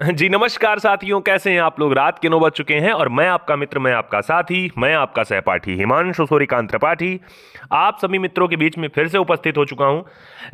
जी नमस्कार साथियों, कैसे हैं आप लोग। रात के 9 बज चुके हैं और मैं आपका मित्र, मैं आपका साथी, मैं आपका सहपाठी हिमांशु सूर्यकांत त्रिपाठी आप सभी मित्रों के बीच में फिर से उपस्थित हो चुका हूं।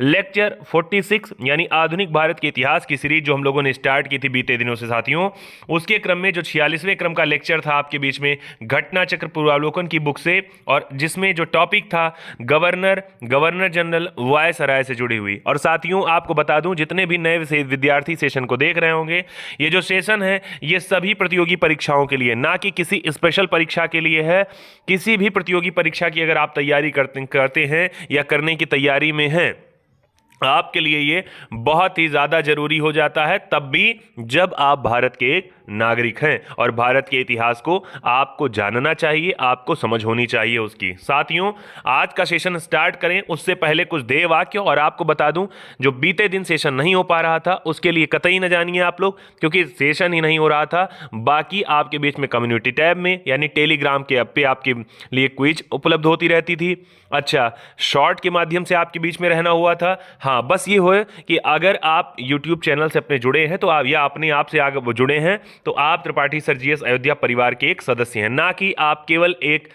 लेक्चर 46 यानी आधुनिक भारत के इतिहास की सीरीज जो हम लोगों ने स्टार्ट की थी बीते दिनों से साथियों, उसके क्रम में जो 46वें क्रम का लेक्चर था आपके बीच में घटना चक्र पूर्वावलोकन की बुक से, और जिसमें जो टॉपिक था गवर्नर जनरल वायसराय से जुड़ी हुई। और साथियों आपको बता दूं, जितने भी नए विद्यार्थी सेशन को देख रहे होंगे, ये जो सेशन है ये सभी प्रतियोगी परीक्षाओं के लिए, ना कि किसी स्पेशल परीक्षा के लिए है। किसी भी प्रतियोगी परीक्षा की अगर आप तैयारी करते हैं या करने की तैयारी में हैं, आपके लिए ये बहुत ही ज्यादा जरूरी हो जाता है, तब भी जब आप भारत के एक नागरिक हैं और भारत के इतिहास को आपको जानना चाहिए, आपको समझ होनी चाहिए उसकी। साथियों आज का सेशन स्टार्ट करें उससे पहले कुछ देय वाक्य, और आपको बता दूं जो बीते दिन सेशन नहीं हो पा रहा था उसके लिए कतई न जानिए आप लोग, क्योंकि सेशन ही नहीं हो रहा था। बाकी आपके बीच में कम्युनिटी टैब में यानी टेलीग्राम के ऐप पे आपके लिए क्विज उपलब्ध होती रहती थी। अच्छा, शॉर्ट के माध्यम से आपके बीच में रहना हुआ था। हाँ, बस ये हो कि अगर आप यूट्यूब चैनल से अपने जुड़े हैं तो आप या अपने आप से आगे जुड़े हैं तो आप त्रिपाठी सर जीएस अयोध्या परिवार के एक सदस्य हैं, ना कि आप केवल एक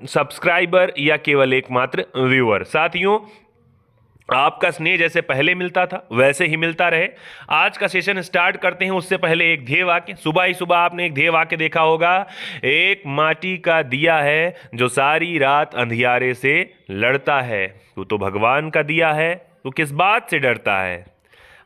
सब्सक्राइबर या केवल एकमात्र व्यूअर। साथियों आपका स्नेह जैसे पहले मिलता था वैसे ही मिलता रहे। आज का सेशन स्टार्ट करते हैं उससे पहले एक ध्येय वाक्य। सुबह ही सुबह आपने एक ध्येय वाक्य देखा होगा, एक माटी का दिया है जो सारी रात अंधियारे से लड़ता है, तू तो भगवान का दिया है, तू किस बात से डरता है,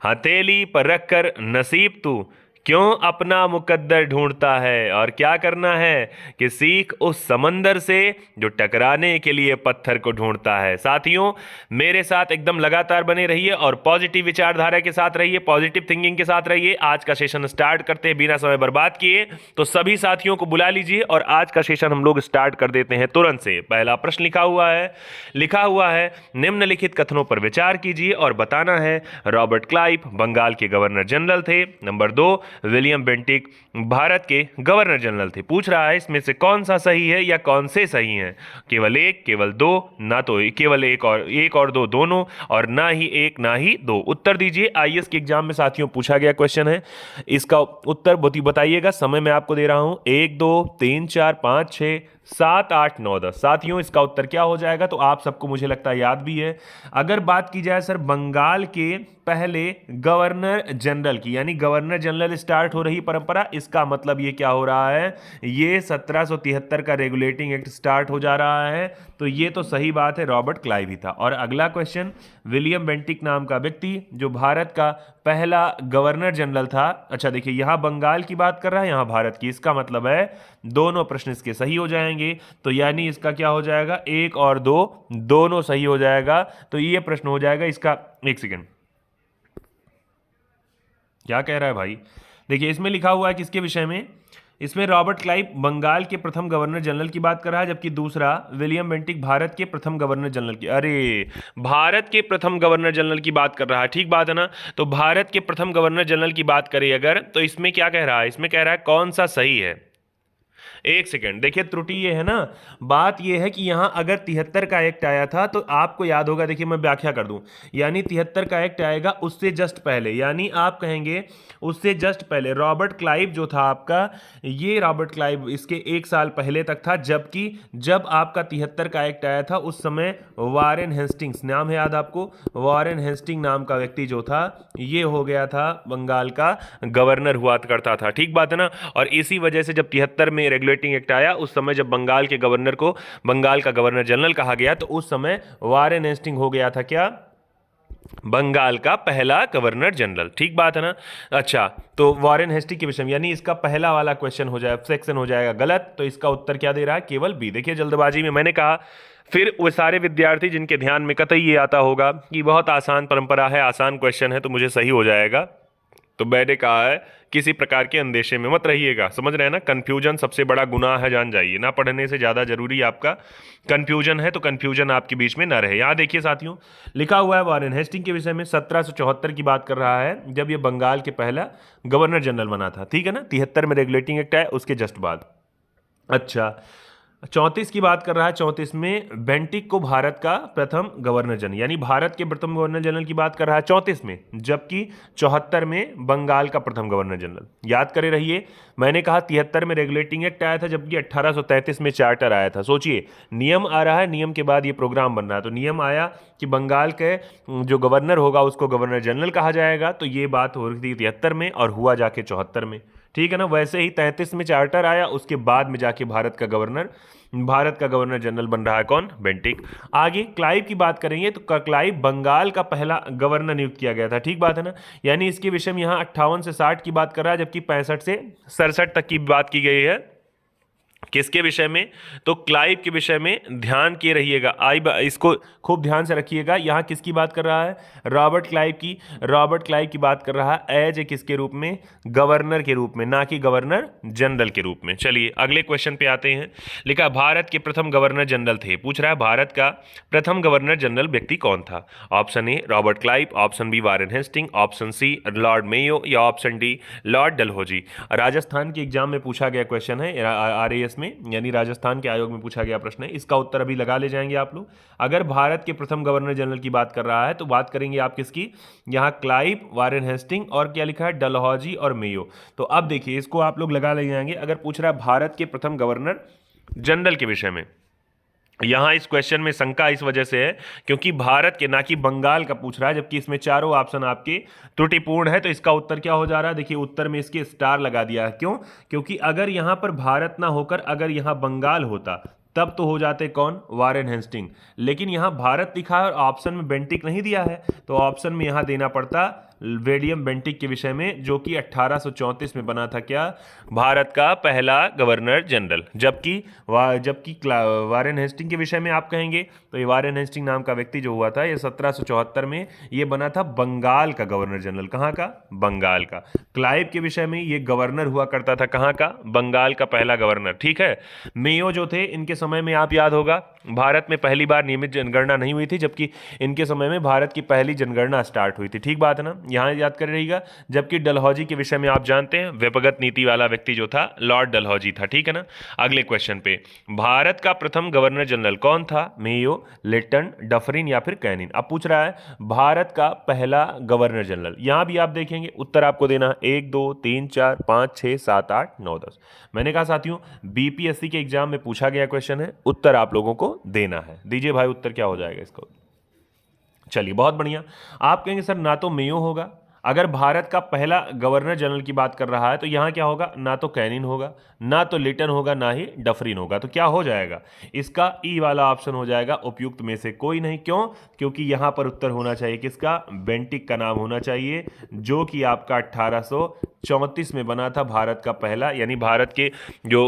हथेली पर रखकर नसीब तू क्यों अपना मुकद्दर ढूंढता है। और क्या करना है कि सीख उस समंदर से जो टकराने के लिए पत्थर को ढूंढता है। साथियों मेरे साथ एकदम लगातार बने रहिए और पॉजिटिव विचारधारा के साथ रहिए, पॉजिटिव थिंकिंग के साथ रहिए। आज का सेशन स्टार्ट करते हैं बिना समय बर्बाद किए, तो सभी साथियों को बुला लीजिए और आज का सेशन हम लोग स्टार्ट कर देते हैं तुरंत से। पहला प्रश्न लिखा हुआ है निम्नलिखित कथनों पर विचार कीजिए और बताना है रॉबर्ट क्लाइव बंगाल के गवर्नर जनरल थे। नंबर 2, विलियम बेंटिक भारत के गवर्नर जनरल थे। पूछ रहा है इसमें से कौन सा सही है या कौन से सही हैं। केवल एक, केवल दो, ना तो केवल एक और दो दोनों, और ना ही एक ना ही दो। उत्तर दीजिए। आईएएस के एग्जाम में साथियों पूछा गया क्वेश्चन है, इसका उत्तर बताइएगा। समय मैं आपको दे रहा हूं 1 2 3 4 5 6 7 8 9 10। साथियों इसका उत्तर क्या हो जाएगा, तो आप सबको मुझे लगता है याद भी है। अगर बात की जाए सर बंगाल के पहले गवर्नर जनरल की, यानी गवर्नर जनरल स्टार्ट हो रही परंपरा, इसका मतलब ये क्या हो रहा है, ये 1773 का रेगुलेटिंग एक्ट स्टार्ट हो जा रहा है। तो ये तो सही बात है, रॉबर्ट क्लाइव ही था। और अगला क्वेश्चन, विलियम बेंटिक नाम का व्यक्ति जो भारत का पहला गवर्नर जनरल था। अच्छा देखिए, यहां बंगाल की बात कर रहा है, यहां भारत की, इसका मतलब है दोनों प्रश्न इसके सही हो जाएंगे। तो यानी इसका क्या हो जाएगा, एक और दो दोनों सही हो जाएगा। तो ये प्रश्न हो जाएगा इसका। एक सेकेंड, क्या कह रहा है भाई। देखिए इसमें लिखा हुआ है किसके विषय में, इसमें रॉबर्ट क्लाइव बंगाल के प्रथम गवर्नर जनरल की बात कर रहा है, जबकि दूसरा विलियम बेंटिक भारत के प्रथम गवर्नर जनरल की। अरे भारत के प्रथम गवर्नर जनरल की बात कर रहा है, ठीक बात है ना। तो भारत के प्रथम गवर्नर जनरल की बात करें अगर, तो इसमें क्या कह रहा है, इसमें कह रहा है कौन सा सही है। एक सेकेंड, देखिए त्रुटि ये है ना, बात ये है कि यहां अगर 73 का एक्ट आया था तो आपको याद होगा, देखिए मैं व्याख्या कर दूं, यानी 73 का एक्ट आएगा उससे जस्ट पहले, यानी आप कहेंगे उससे जस्ट पहले रॉबर्ट क्लाइव जो था आपका, ये रॉबर्ट क्लाइव इसके एक साल पहले तक था। जबकि जब आपका 73 का एक्ट आया था उस समय वारेन हेस्टिंग्स, नाम है याद आपको, वारेन हेस्टिंग नाम का व्यक्ति जो था ये हो गया था बंगाल का गवर्नर हुआ करता था, ठीक बात है ना। और इसी वजह से जब 73 में रेगुलेटिंग एक्ट आया, उस समय जब बंगाल के गवर्नर को बंगाल का गवर्नर जनरल कहा गया, तो उस समय वारेन हेस्टिंग हो गया था क्या, बंगाल का पहला गवर्नर जनरल, ठीक बात है ना। अच्छा, तो वॉरेन हेस्टिंग के विषय में, यानी इसका पहला वाला क्वेश्चन हो जाए, सेक्शन हो जाएगा गलत। तो इसका उत्तर क्या दे रहा है, केवल बी। देखिए जल्दबाजी में मैंने कहा, फिर वो सारे विद्यार्थी जिनके ध्यान में कतई ये आता होगा कि बहुत आसान परंपरा है, आसान क्वेश्चन है, तो मुझे सही हो जाएगा, तो मैंने कहा है किसी प्रकार के अंदेशे में मत रहिएगा। समझ रहे हैं ना, कंफ्यूजन सबसे बड़ा गुनाह है, जान जाइए। ना पढ़ने से ज़्यादा जरूरी आपका कंफ्यूजन है, तो कंफ्यूजन आपके बीच में ना रहे। यहाँ देखिए साथियों, लिखा हुआ है वॉरेन हेस्टिंग के विषय में 1774 की बात कर रहा है, जब ये बंगाल के पहला गवर्नर जनरल बना था, ठीक है ना। 73 में रेगुलेटिंग एक्ट है उसके जस्ट बाद। अच्छा, 34 की बात कर रहा है। 34 में बेंटिक को भारत का प्रथम गवर्नर जनरल, यानी भारत के प्रथम गवर्नर जनरल की बात कर रहा है 34 में, जबकि 74 में बंगाल का प्रथम गवर्नर जनरल। याद करे रहिए, मैंने कहा 73 में रेगुलेटिंग एक्ट आया था, जबकि 1833 में चार्टर आया था। सोचिए, नियम आ रहा है, नियम के बाद ये प्रोग्राम बन रहा है। तो नियम आया कि बंगाल के जो गवर्नर होगा उसको गवर्नर जनरल कहा जाएगा, तो ये बात हो रही थी 73 में और हुआ जाके 74 में। ठीक है ना। वैसे ही 33 में चार्टर आया, उसके बाद में जाके भारत का गवर्नर जनरल बन रहा है कौन? बेंटिक। आगे क्लाइव की बात करेंगे तो क्लाइव बंगाल का पहला गवर्नर नियुक्त किया गया था। ठीक बात है ना। यानी इसके विषय में यहाँ 58 से 60 की बात कर रहा है, जबकि 65 से 67 तक की बात की गई है। किसके विषय में? तो क्लाइव के विषय में ध्यान किए रहिएगा। इसको खूब ध्यान से रखिएगा। यहाँ किसकी बात कर रहा है? रॉबर्ट क्लाइव की बात कर रहा है एज ए किसके रूप में? गवर्नर के रूप में, ना कि गवर्नर जनरल के रूप में। चलिए अगले क्वेश्चन पे आते हैं। लिखा भारत के प्रथम गवर्नर जनरल थे। पूछ रहा है भारत का प्रथम गवर्नर जनरल व्यक्ति कौन था? Option A Robert Clive, option B Warren Hasting, option C Lord Mayo या option D Lord Dalhousie. Rajasthan के एग्जाम में पूछा गया क्वेश्चन है, RAS में, यानी राजस्थान के आयोग में पूछा गया प्रश्न है। इसका उत्तर अभी लगा ले जाएंगे आप लोग। अगर भारत के प्रथम गवर्नर जनरल की बात कर रहा है तो बात करेंगे आप किसकी? यहाँ क्लाइव, वारेन हेस्टिंग और क्या लिखा है? डलहौजी और मेयो। तो अब देखिए, इसको आप लोग लगा ले जाएंगे। अगर पूछ रहा है भारत के प्रथम गवर्नर जनरल के विषय में, यहां इस क्वेश्चन में शंका इस वजह से है क्योंकि भारत के, ना कि बंगाल का पूछ रहा है, जबकि इसमें चारों ऑप्शन आपके त्रुटिपूर्ण है। तो इसका उत्तर क्या हो जा रहा है? देखिए उत्तर में इसके स्टार लगा दिया है। क्यों? क्योंकि अगर यहां पर भारत ना होकर अगर यहां बंगाल होता तब तो हो जाते कौन? Warren Hastings. लेकिन यहां भारत लिखा है और ऑप्शन में बेंटिक नहीं दिया है, तो ऑप्शन में यहां देना पड़ता विलियम बेंटिक के विषय में, जो कि 1834 में बना था क्या? भारत का पहला गवर्नर जनरल। जबकि वारेन हेस्टिंग के विषय में आप कहेंगे तो ये वारेन हेस्टिंग नाम का व्यक्ति जो हुआ था, ये 1774 में ये बना था बंगाल का गवर्नर जनरल। कहाँ का? बंगाल का। क्लाइव के विषय में ये गवर्नर हुआ करता था, कहाँ का? बंगाल का पहला गवर्नर। ठीक है। मेयो जो थे, इनके समय में आप याद होगा भारत में पहली बार नियमित जनगणना नहीं हुई थी, जबकि इनके समय में भारत की पहली जनगणना स्टार्ट हुई थी। ठीक बात है ना। यहां याद कर रहिएगा। जबकि डलहौजी के विषय में आप जानते हैं, व्यक्तिगत नीति वाला व्यक्ति जो था लॉर्ड डलहौजी था। ठीक है ना। अगले क्वेश्चन पे, भारत का प्रथम गवर्नर जनरल कौन था? मेयो, लिटन, डफरिन या फिर कैनिन। अब पूछ रहा है भारत का पहला गवर्नर जनरल। यहां भी आप देखेंगे उत्तर आपको देना है 1 2 3 4 5 6 7 8 9 10। मैंने कहा साथियों, BPSC के एग्जाम में पूछा गया क्वेश्चन है, उत्तर आप लोगों को देना है। दीजिए भाई उत्तर क्या हो जाएगा इसका? चलिए बहुत बढ़िया। आप कहेंगे सर ना तो मेयो होगा, अगर भारत का पहला गवर्नर जनरल की बात कर रहा है तो यहां क्या होगा? ना तो कैनिन होगा, ना तो लिटन होगा, ना ही डफरिन होगा। तो क्या हो जाएगा? इसका ई वाला ऑप्शन हो जाएगा, उपयुक्त में से कोई नहीं। क्यों? क्योंकि यहां पर उत्तर होना चाहिए किसका? बेंटिक का नाम होना चाहिए, जो कि आपका 1834 में बना था भारत का पहला, यानी भारत के जो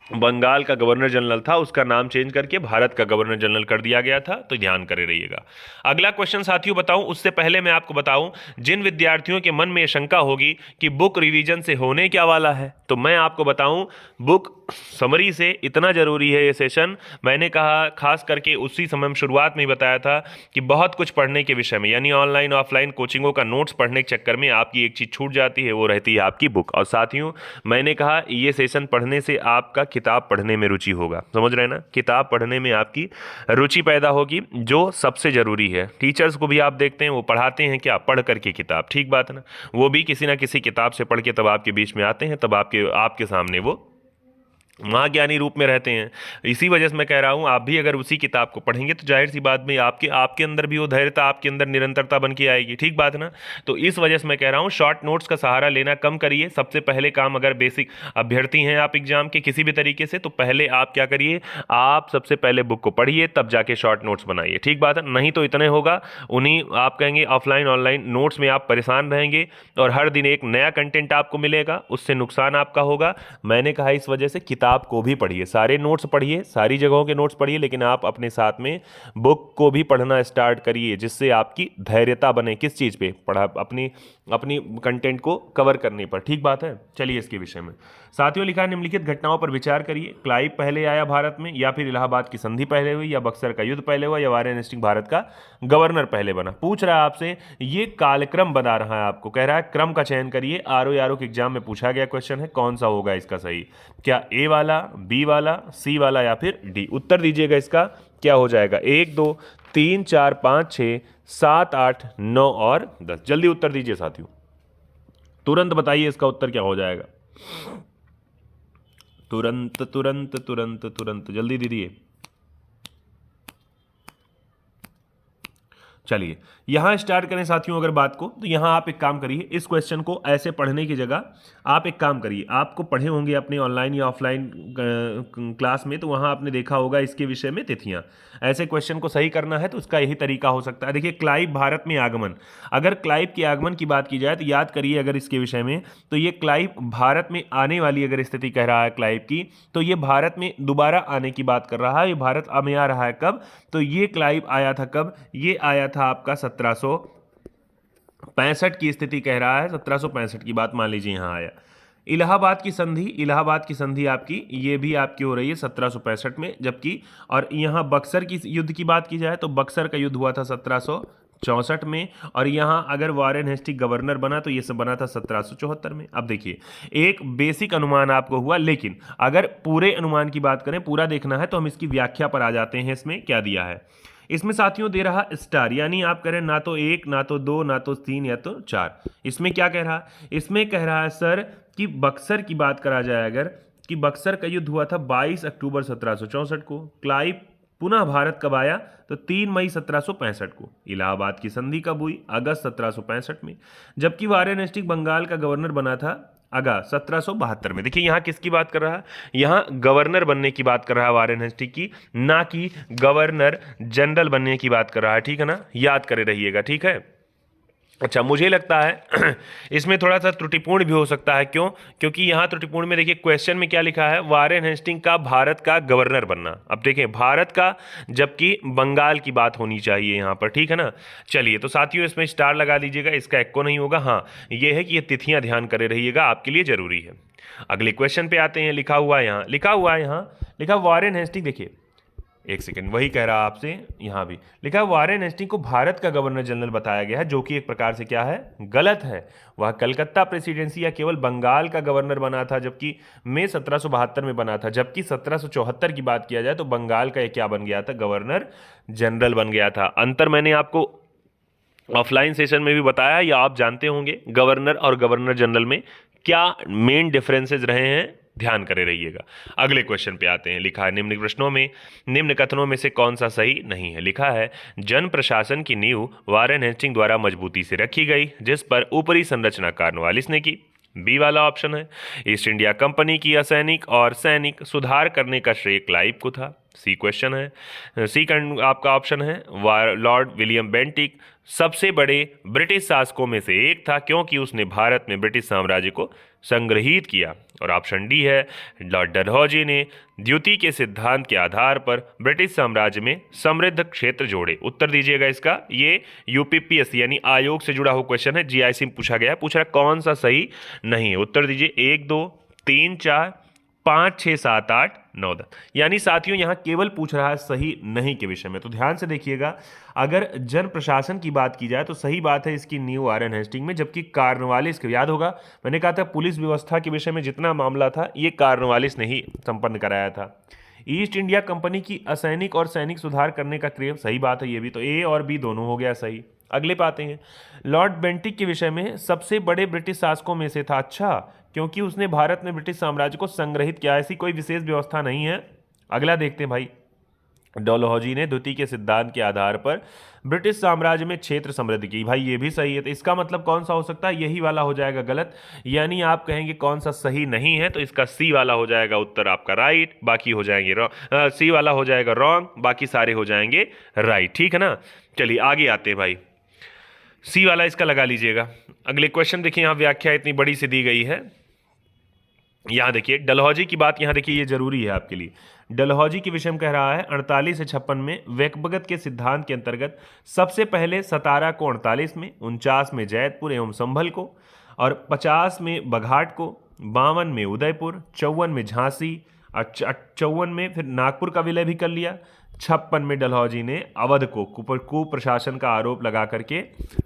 बंगाल का गवर्नर जनरल था उसका नाम चेंज करके भारत का गवर्नर जनरल कर दिया गया था। तो ध्यान करे रहिएगा। अगला क्वेश्चन साथियों बताऊं, उससे पहले मैं आपको बताऊं, जिन विद्यार्थियों के मन में यह शंका होगी कि बुक रिवीजन से होने क्या वाला है, तो मैं आपको बताऊं बुक समरी से इतना जरूरी है ये सेशन। मैंने कहा खास करके उसी समय में शुरुआत में ही बताया था कि बहुत कुछ पढ़ने के विषय में, यानी ऑनलाइन ऑफलाइन कोचिंगों का नोट्स पढ़ने के चक्कर में आपकी एक चीज़ छूट जाती है, वो रहती है आपकी बुक। और साथियों मैंने कहा ये सेशन पढ़ने से आपका किताब पढ़ने में रुचि होगा। समझ रहे हैं ना? किताब पढ़ने में आपकी रुचि पैदा होगी, जो सबसे जरूरी है। टीचर्स को भी आप देखते हैं वो पढ़ाते हैं क्या? पढ़ करके किताब। ठीक बात है ना। वो भी किसी ना किसी किताब से पढ़ के तब आपके बीच में आते हैं, तब आपके सामने वो महाज्ञानी रूप में रहते हैं। इसी वजह से मैं कह रहा हूँ, आप भी अगर उसी किताब को पढ़ेंगे तो जाहिर सी बात में आपके अंदर भी वो धैर्यता, आपके अंदर निरंतरता बन के आएगी। ठीक बात है ना। तो इस वजह से मैं कह रहा हूँ शॉर्ट नोट्स का सहारा लेना कम करिए। सबसे पहले काम, अगर बेसिक अभ्यर्थी हैं आप एग्जाम के किसी भी तरीके से, तो पहले आप क्या करिए, आप सबसे पहले बुक को पढ़िए, तब जाके शॉर्ट नोट्स बनाइए। ठीक बात है। नहीं तो इतने होगा, उन्हीं आप कहेंगे ऑफलाइन ऑनलाइन नोट्स में आप परेशान रहेंगे और हर दिन एक नया कंटेंट आपको मिलेगा, उससे नुकसान आपका होगा। मैंने कहा इस वजह से किताब को भी पढ़िए, सारे नोट्स पढ़िए, सारी जगहों के नोट्स पढ़िए, लेकिन आप अपने साथ में बुक को भी पढ़ना स्टार्ट करिए, जिससे आपकी धैर्यता बने। किस चीज़ पे? पढ़ा अपनी अपनी कंटेंट को कवर करने पर। ठीक बात है, चलिए इसके विषय में। साथियों लिखा है, निम्नलिखित घटनाओं पर विचार करिए। क्लाइव पहले आया भारत में, या फिर इलाहाबाद की संधि पहले हुई, या बक्सर का युद्ध पहले हुआ, या वारेन हेस्टिंग भारत का गवर्नर पहले बना। पूछ रहा है आपसे, ये कालक्रम बता रहा है आपको, कह रहा है क्रम का चयन करिए। आरओ के एग्जाम में पूछा गया क्वेश्चन है, कौन सा होगा इसका सही? क्या ए वाला, बी वाला, सी वाला, या फिर डी? उत्तर दीजिएगा इसका क्या हो जाएगा। 1 2 3 4 5 6 7 8 9 और 10। जल्दी उत्तर दीजिए साथियों, तुरंत बताइए इसका उत्तर क्या हो जाएगा। तुरंत तुरंत तुरंत तुरंत जल्दी दीजिए। चलिए यहाँ स्टार्ट करें साथियों अगर बात को, तो यहाँ आप एक काम करिए, इस क्वेश्चन को ऐसे पढ़ने की जगह आप एक काम करिए, आपको पढ़े होंगे अपने ऑनलाइन या ऑफलाइन क्लास में, तो वहाँ आपने देखा होगा इसके विषय में तिथियाँ। ऐसे क्वेश्चन को सही करना है तो उसका यही तरीका हो सकता है। देखिए, क्लाइव भारत में आगमन, अगर क्लाइव के आगमन की बात की जाए तो याद करिए अगर इसके विषय में, तो ये क्लाइव भारत में आने वाली अगर स्थिति कह रहा है क्लाइव की, तो ये भारत में दोबारा आने की बात कर रहा है। ये भारत में आ रहा है कब? तो ये क्लाइव आया था कब? ये आया था आपका 1765 की स्थिति कह रहा है, 1765 की बात मान लीजिए यहाँ आया। इलाहाबाद की संधि आपकी ये भी आपकी हो रही है 1765 में, जबकि और यहाँ बक्सर की युद्ध की बात की जाए तो बक्सर का युद्ध हुआ था 1764 में, और यहाँ अगर वारेन हेस्टिंग गवर्नर बना तो ये सब बना था 1774 में। अब देखिए, एक बेसिक अनुमान आपको हुआ, लेकिन अगर पूरे अनुमान की बात करें, पूरा देखना है तो हम इसकी व्याख्या पर आ जाते हैं। इसमें क्या दिया है? इसमें साथियों दे रहा स्टार, यानी आप कह रहे हैं ना तो 1 ना तो 2 ना तो 3 या तो 4। इसमें क्या कह रहा है? इसमें कह रहा है सर कि बक्सर की बात करा जाए अगर, कि बक्सर का युद्ध हुआ था 22 अक्टूबर 1764 को। क्लाइव पुनः भारत कब आया? तो 3 मई 1765 को। इलाहाबाद की संधि कब हुई? अगस्त 1765 में। जबकि वारेन हेस्टिंग बंगाल का गवर्नर बना था अगस्त 1772 में। देखिए यहाँ किसकी बात कर रहा है? यहाँ गवर्नर बनने की बात कर रहा है वारेन हेस्टिंग की, ना कि गवर्नर जनरल बनने की बात कर रहा है। ठीक है ना, याद करे रहिएगा। ठीक है, अच्छा, मुझे लगता है इसमें थोड़ा सा त्रुटिपूर्ण भी हो सकता है। क्यों? क्योंकि यहाँ त्रुटिपूर्ण में देखिए क्वेश्चन में क्या लिखा है, वारेन हेस्टिंग का भारत का गवर्नर बनना। अब देखें भारत का, जबकि बंगाल की बात होनी चाहिए यहाँ पर। ठीक है ना, चलिए तो साथियों इसमें स्टार लगा दीजिएगा, इसका एक को नहीं होगा। हाँ, ये है कि ये तिथियाँ ध्यान करे रहिएगा, आपके लिए जरूरी है। अगले क्वेश्चन पे आते हैं। लिखा हुआ है वारेन हेस्टिंग, देखिए एक सेकेंड, वही कह रहा आपसे, यहाँ भी लिखा है वारेन हेस्टिंग को भारत का गवर्नर जनरल बताया गया है, जो कि एक प्रकार से क्या है? गलत है। वह कलकत्ता प्रेसिडेंसी या केवल बंगाल का गवर्नर बना था, जबकि मई 1772 में बना था। जबकि 1774 की बात किया जाए तो बंगाल का ये क्या बन गया था? गवर्नर जनरल बन गया था। अंतर मैंने आपको ऑफलाइन सेशन में भी बताया, या आप जानते होंगे गवर्नर और गवर्नर जनरल में क्या मेन डिफरेंसेस रहे हैं, ध्यान करे रहिएगा। अगले क्वेश्चन पे आते हैं। लिखा है, निम्न प्रश्नों में निम्न कथनों में से कौन सा सही नहीं है? लिखा है, जन प्रशासन की नींव वारेन हेस्टिंग द्वारा मजबूती से रखी गई, जिस पर ऊपरी संरचना कॉर्नवालिस ने की। बी वाला ऑप्शन है, ईस्ट इंडिया कंपनी की असैनिक और सैनिक सुधार करने का श्रेय क्लाइव को था। सी क्वेश्चन है, सी आपका ऑप्शन है, लॉर्ड विलियम बेंटिक सबसे बड़े ब्रिटिश शासकों में से एक था, क्योंकि उसने भारत में ब्रिटिश साम्राज्य को संग्रहित किया। और ऑप्शन डी है, लॉर्ड डलहौजी ने द्युति के सिद्धांत के आधार पर ब्रिटिश साम्राज्य में समृद्ध क्षेत्र जोड़े। उत्तर दीजिएगा इसका। ये यूपीपीएससी यानी आयोग से जुड़ा हुआ क्वेश्चन है, जीआईसी में पूछा गया है। पूछ रहा है कौन सा सही नहीं है? उत्तर दीजिए 1 2 3 4 5 6 7 8 9 10। यानी साथियों यहाँ केवल पूछ रहा है सही नहीं के विषय में, तो ध्यान से देखिएगा। अगर जन प्रशासन की बात की जाए तो सही बात है इसकी नींव वारेन हेस्टिंग में, जबकि कॉर्नवालिस को याद होगा मैंने कहा था पुलिस व्यवस्था के विषय में जितना मामला था ये कॉर्नवालिस ने ही संपन्न कराया था। ईस्ट इंडिया कंपनी की असैनिक और सैनिक सुधार करने का क्रिया, सही बात है ये भी, तो ए और बी दोनों हो गया सही। अगले पाते हैं, लॉर्ड बेंटिक के विषय में सबसे बड़े ब्रिटिश शासकों में से था। अच्छा, क्योंकि उसने भारत में ब्रिटिश साम्राज्य को संग्रहित किया, ऐसी कोई विशेष व्यवस्था नहीं है। अगला देखते हैं भाई, डलहौजी ने द्युति के सिद्धांत के आधार पर ब्रिटिश साम्राज्य में क्षेत्र समृद्ध की। भाई ये भी सही है, तो इसका मतलब कौन सा हो सकता है? यही वाला हो जाएगा गलत। यानी आप कहेंगे कौन सा सही नहीं है, तो इसका सी वाला हो जाएगा उत्तर आपका राइट, बाकी हो जाएंगे रॉन्ग। सी वाला हो जाएगा रॉन्ग, बाकी सारे हो जाएंगे राइट। ठीक है ना, चलिए आगे आते हैं भाई, सी वाला इसका लगा लीजिएगा। अगले क्वेश्चन देखिए, यहाँ व्याख्या इतनी बड़ी सी दी गई है। यहाँ देखिए डलहौजी की बात, यहाँ देखिए ये जरूरी है आपके लिए। डलहौजी की विषय में कह रहा है 48 से 56 में व्यक्तिगत के सिद्धांत के अंतर्गत सबसे पहले सतारा को 48 में, 49 में जैतपुर एवं संभल को, और 50 में बघाट को, 52 में उदयपुर, 54 में झांसी और 54 में फिर नागपुर का विलय भी कर लिया। 56 में डलहौजी ने अवध को कुप्रशासन का आरोप लगा करके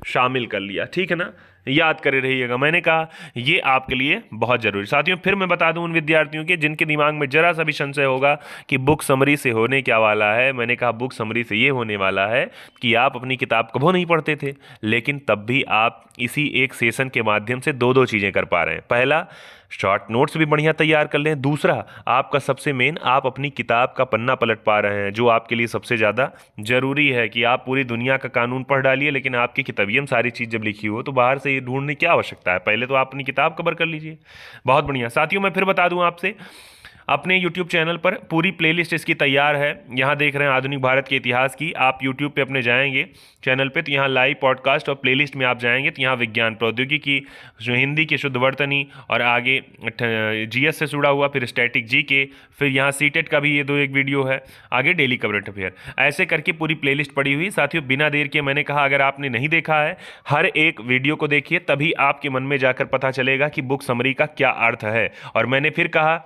शामिल कर लिया। ठीक है ना, याद करे रहिएगा, मैंने कहा ये आपके लिए बहुत जरूरी। साथियों फिर मैं बता दूं उन विद्यार्थियों के जिनके दिमाग में जरा सा भी संशय होगा कि बुक समरी से होने क्या वाला है, मैंने कहा बुक समरी से ये होने वाला है कि आप अपनी किताब कभी नहीं पढ़ते थे, लेकिन तब भी आप इसी एक सेशन के माध्यम से दो चीज़ें कर पा रहे हैं। पहला, शॉर्ट नोट्स भी बढ़िया तैयार कर लें। दूसरा, आपका सबसे मेन, आप अपनी किताब का पन्ना पलट पा रहे हैं, जो आपके लिए सबसे ज़्यादा ज़रूरी है कि आप पूरी दुनिया का कानून पढ़ डालिए, लेकिन आपकी किताबियम सारी चीज़ जब लिखी हो तो बाहर से ये ढूंढने की क्या आवश्यकता है, पहले तो आप अपनी किताब कवर कर लीजिए। बहुत बढ़िया। साथियों मैं फिर बता दूं आपसे, अपने YouTube चैनल पर पूरी प्लेलिस्ट इसकी तैयार है। यहाँ देख रहे हैं आधुनिक भारत के इतिहास की, आप YouTube पे अपने जाएंगे चैनल पे तो यहाँ लाइव पॉडकास्ट और प्लेलिस्ट में आप जाएंगे तो यहाँ विज्ञान प्रौद्योगिकी, जो हिंदी की शुद्ध वर्तनी और आगे GS से जुड़ा हुआ, फिर स्टैटिक GK, फिर यहाँ सीटेट का भी ये एक वीडियो है, आगे डेली करंट अफेयर, ऐसे करके पूरी प्लेलिस्ट पड़ी हुई। साथियों बिना देर के मैंने कहा अगर आपने नहीं देखा है, हर एक वीडियो को देखिए, तभी आपके मन में जाकर पता चलेगा कि बुक समरी का क्या अर्थ है। और मैंने फिर कहा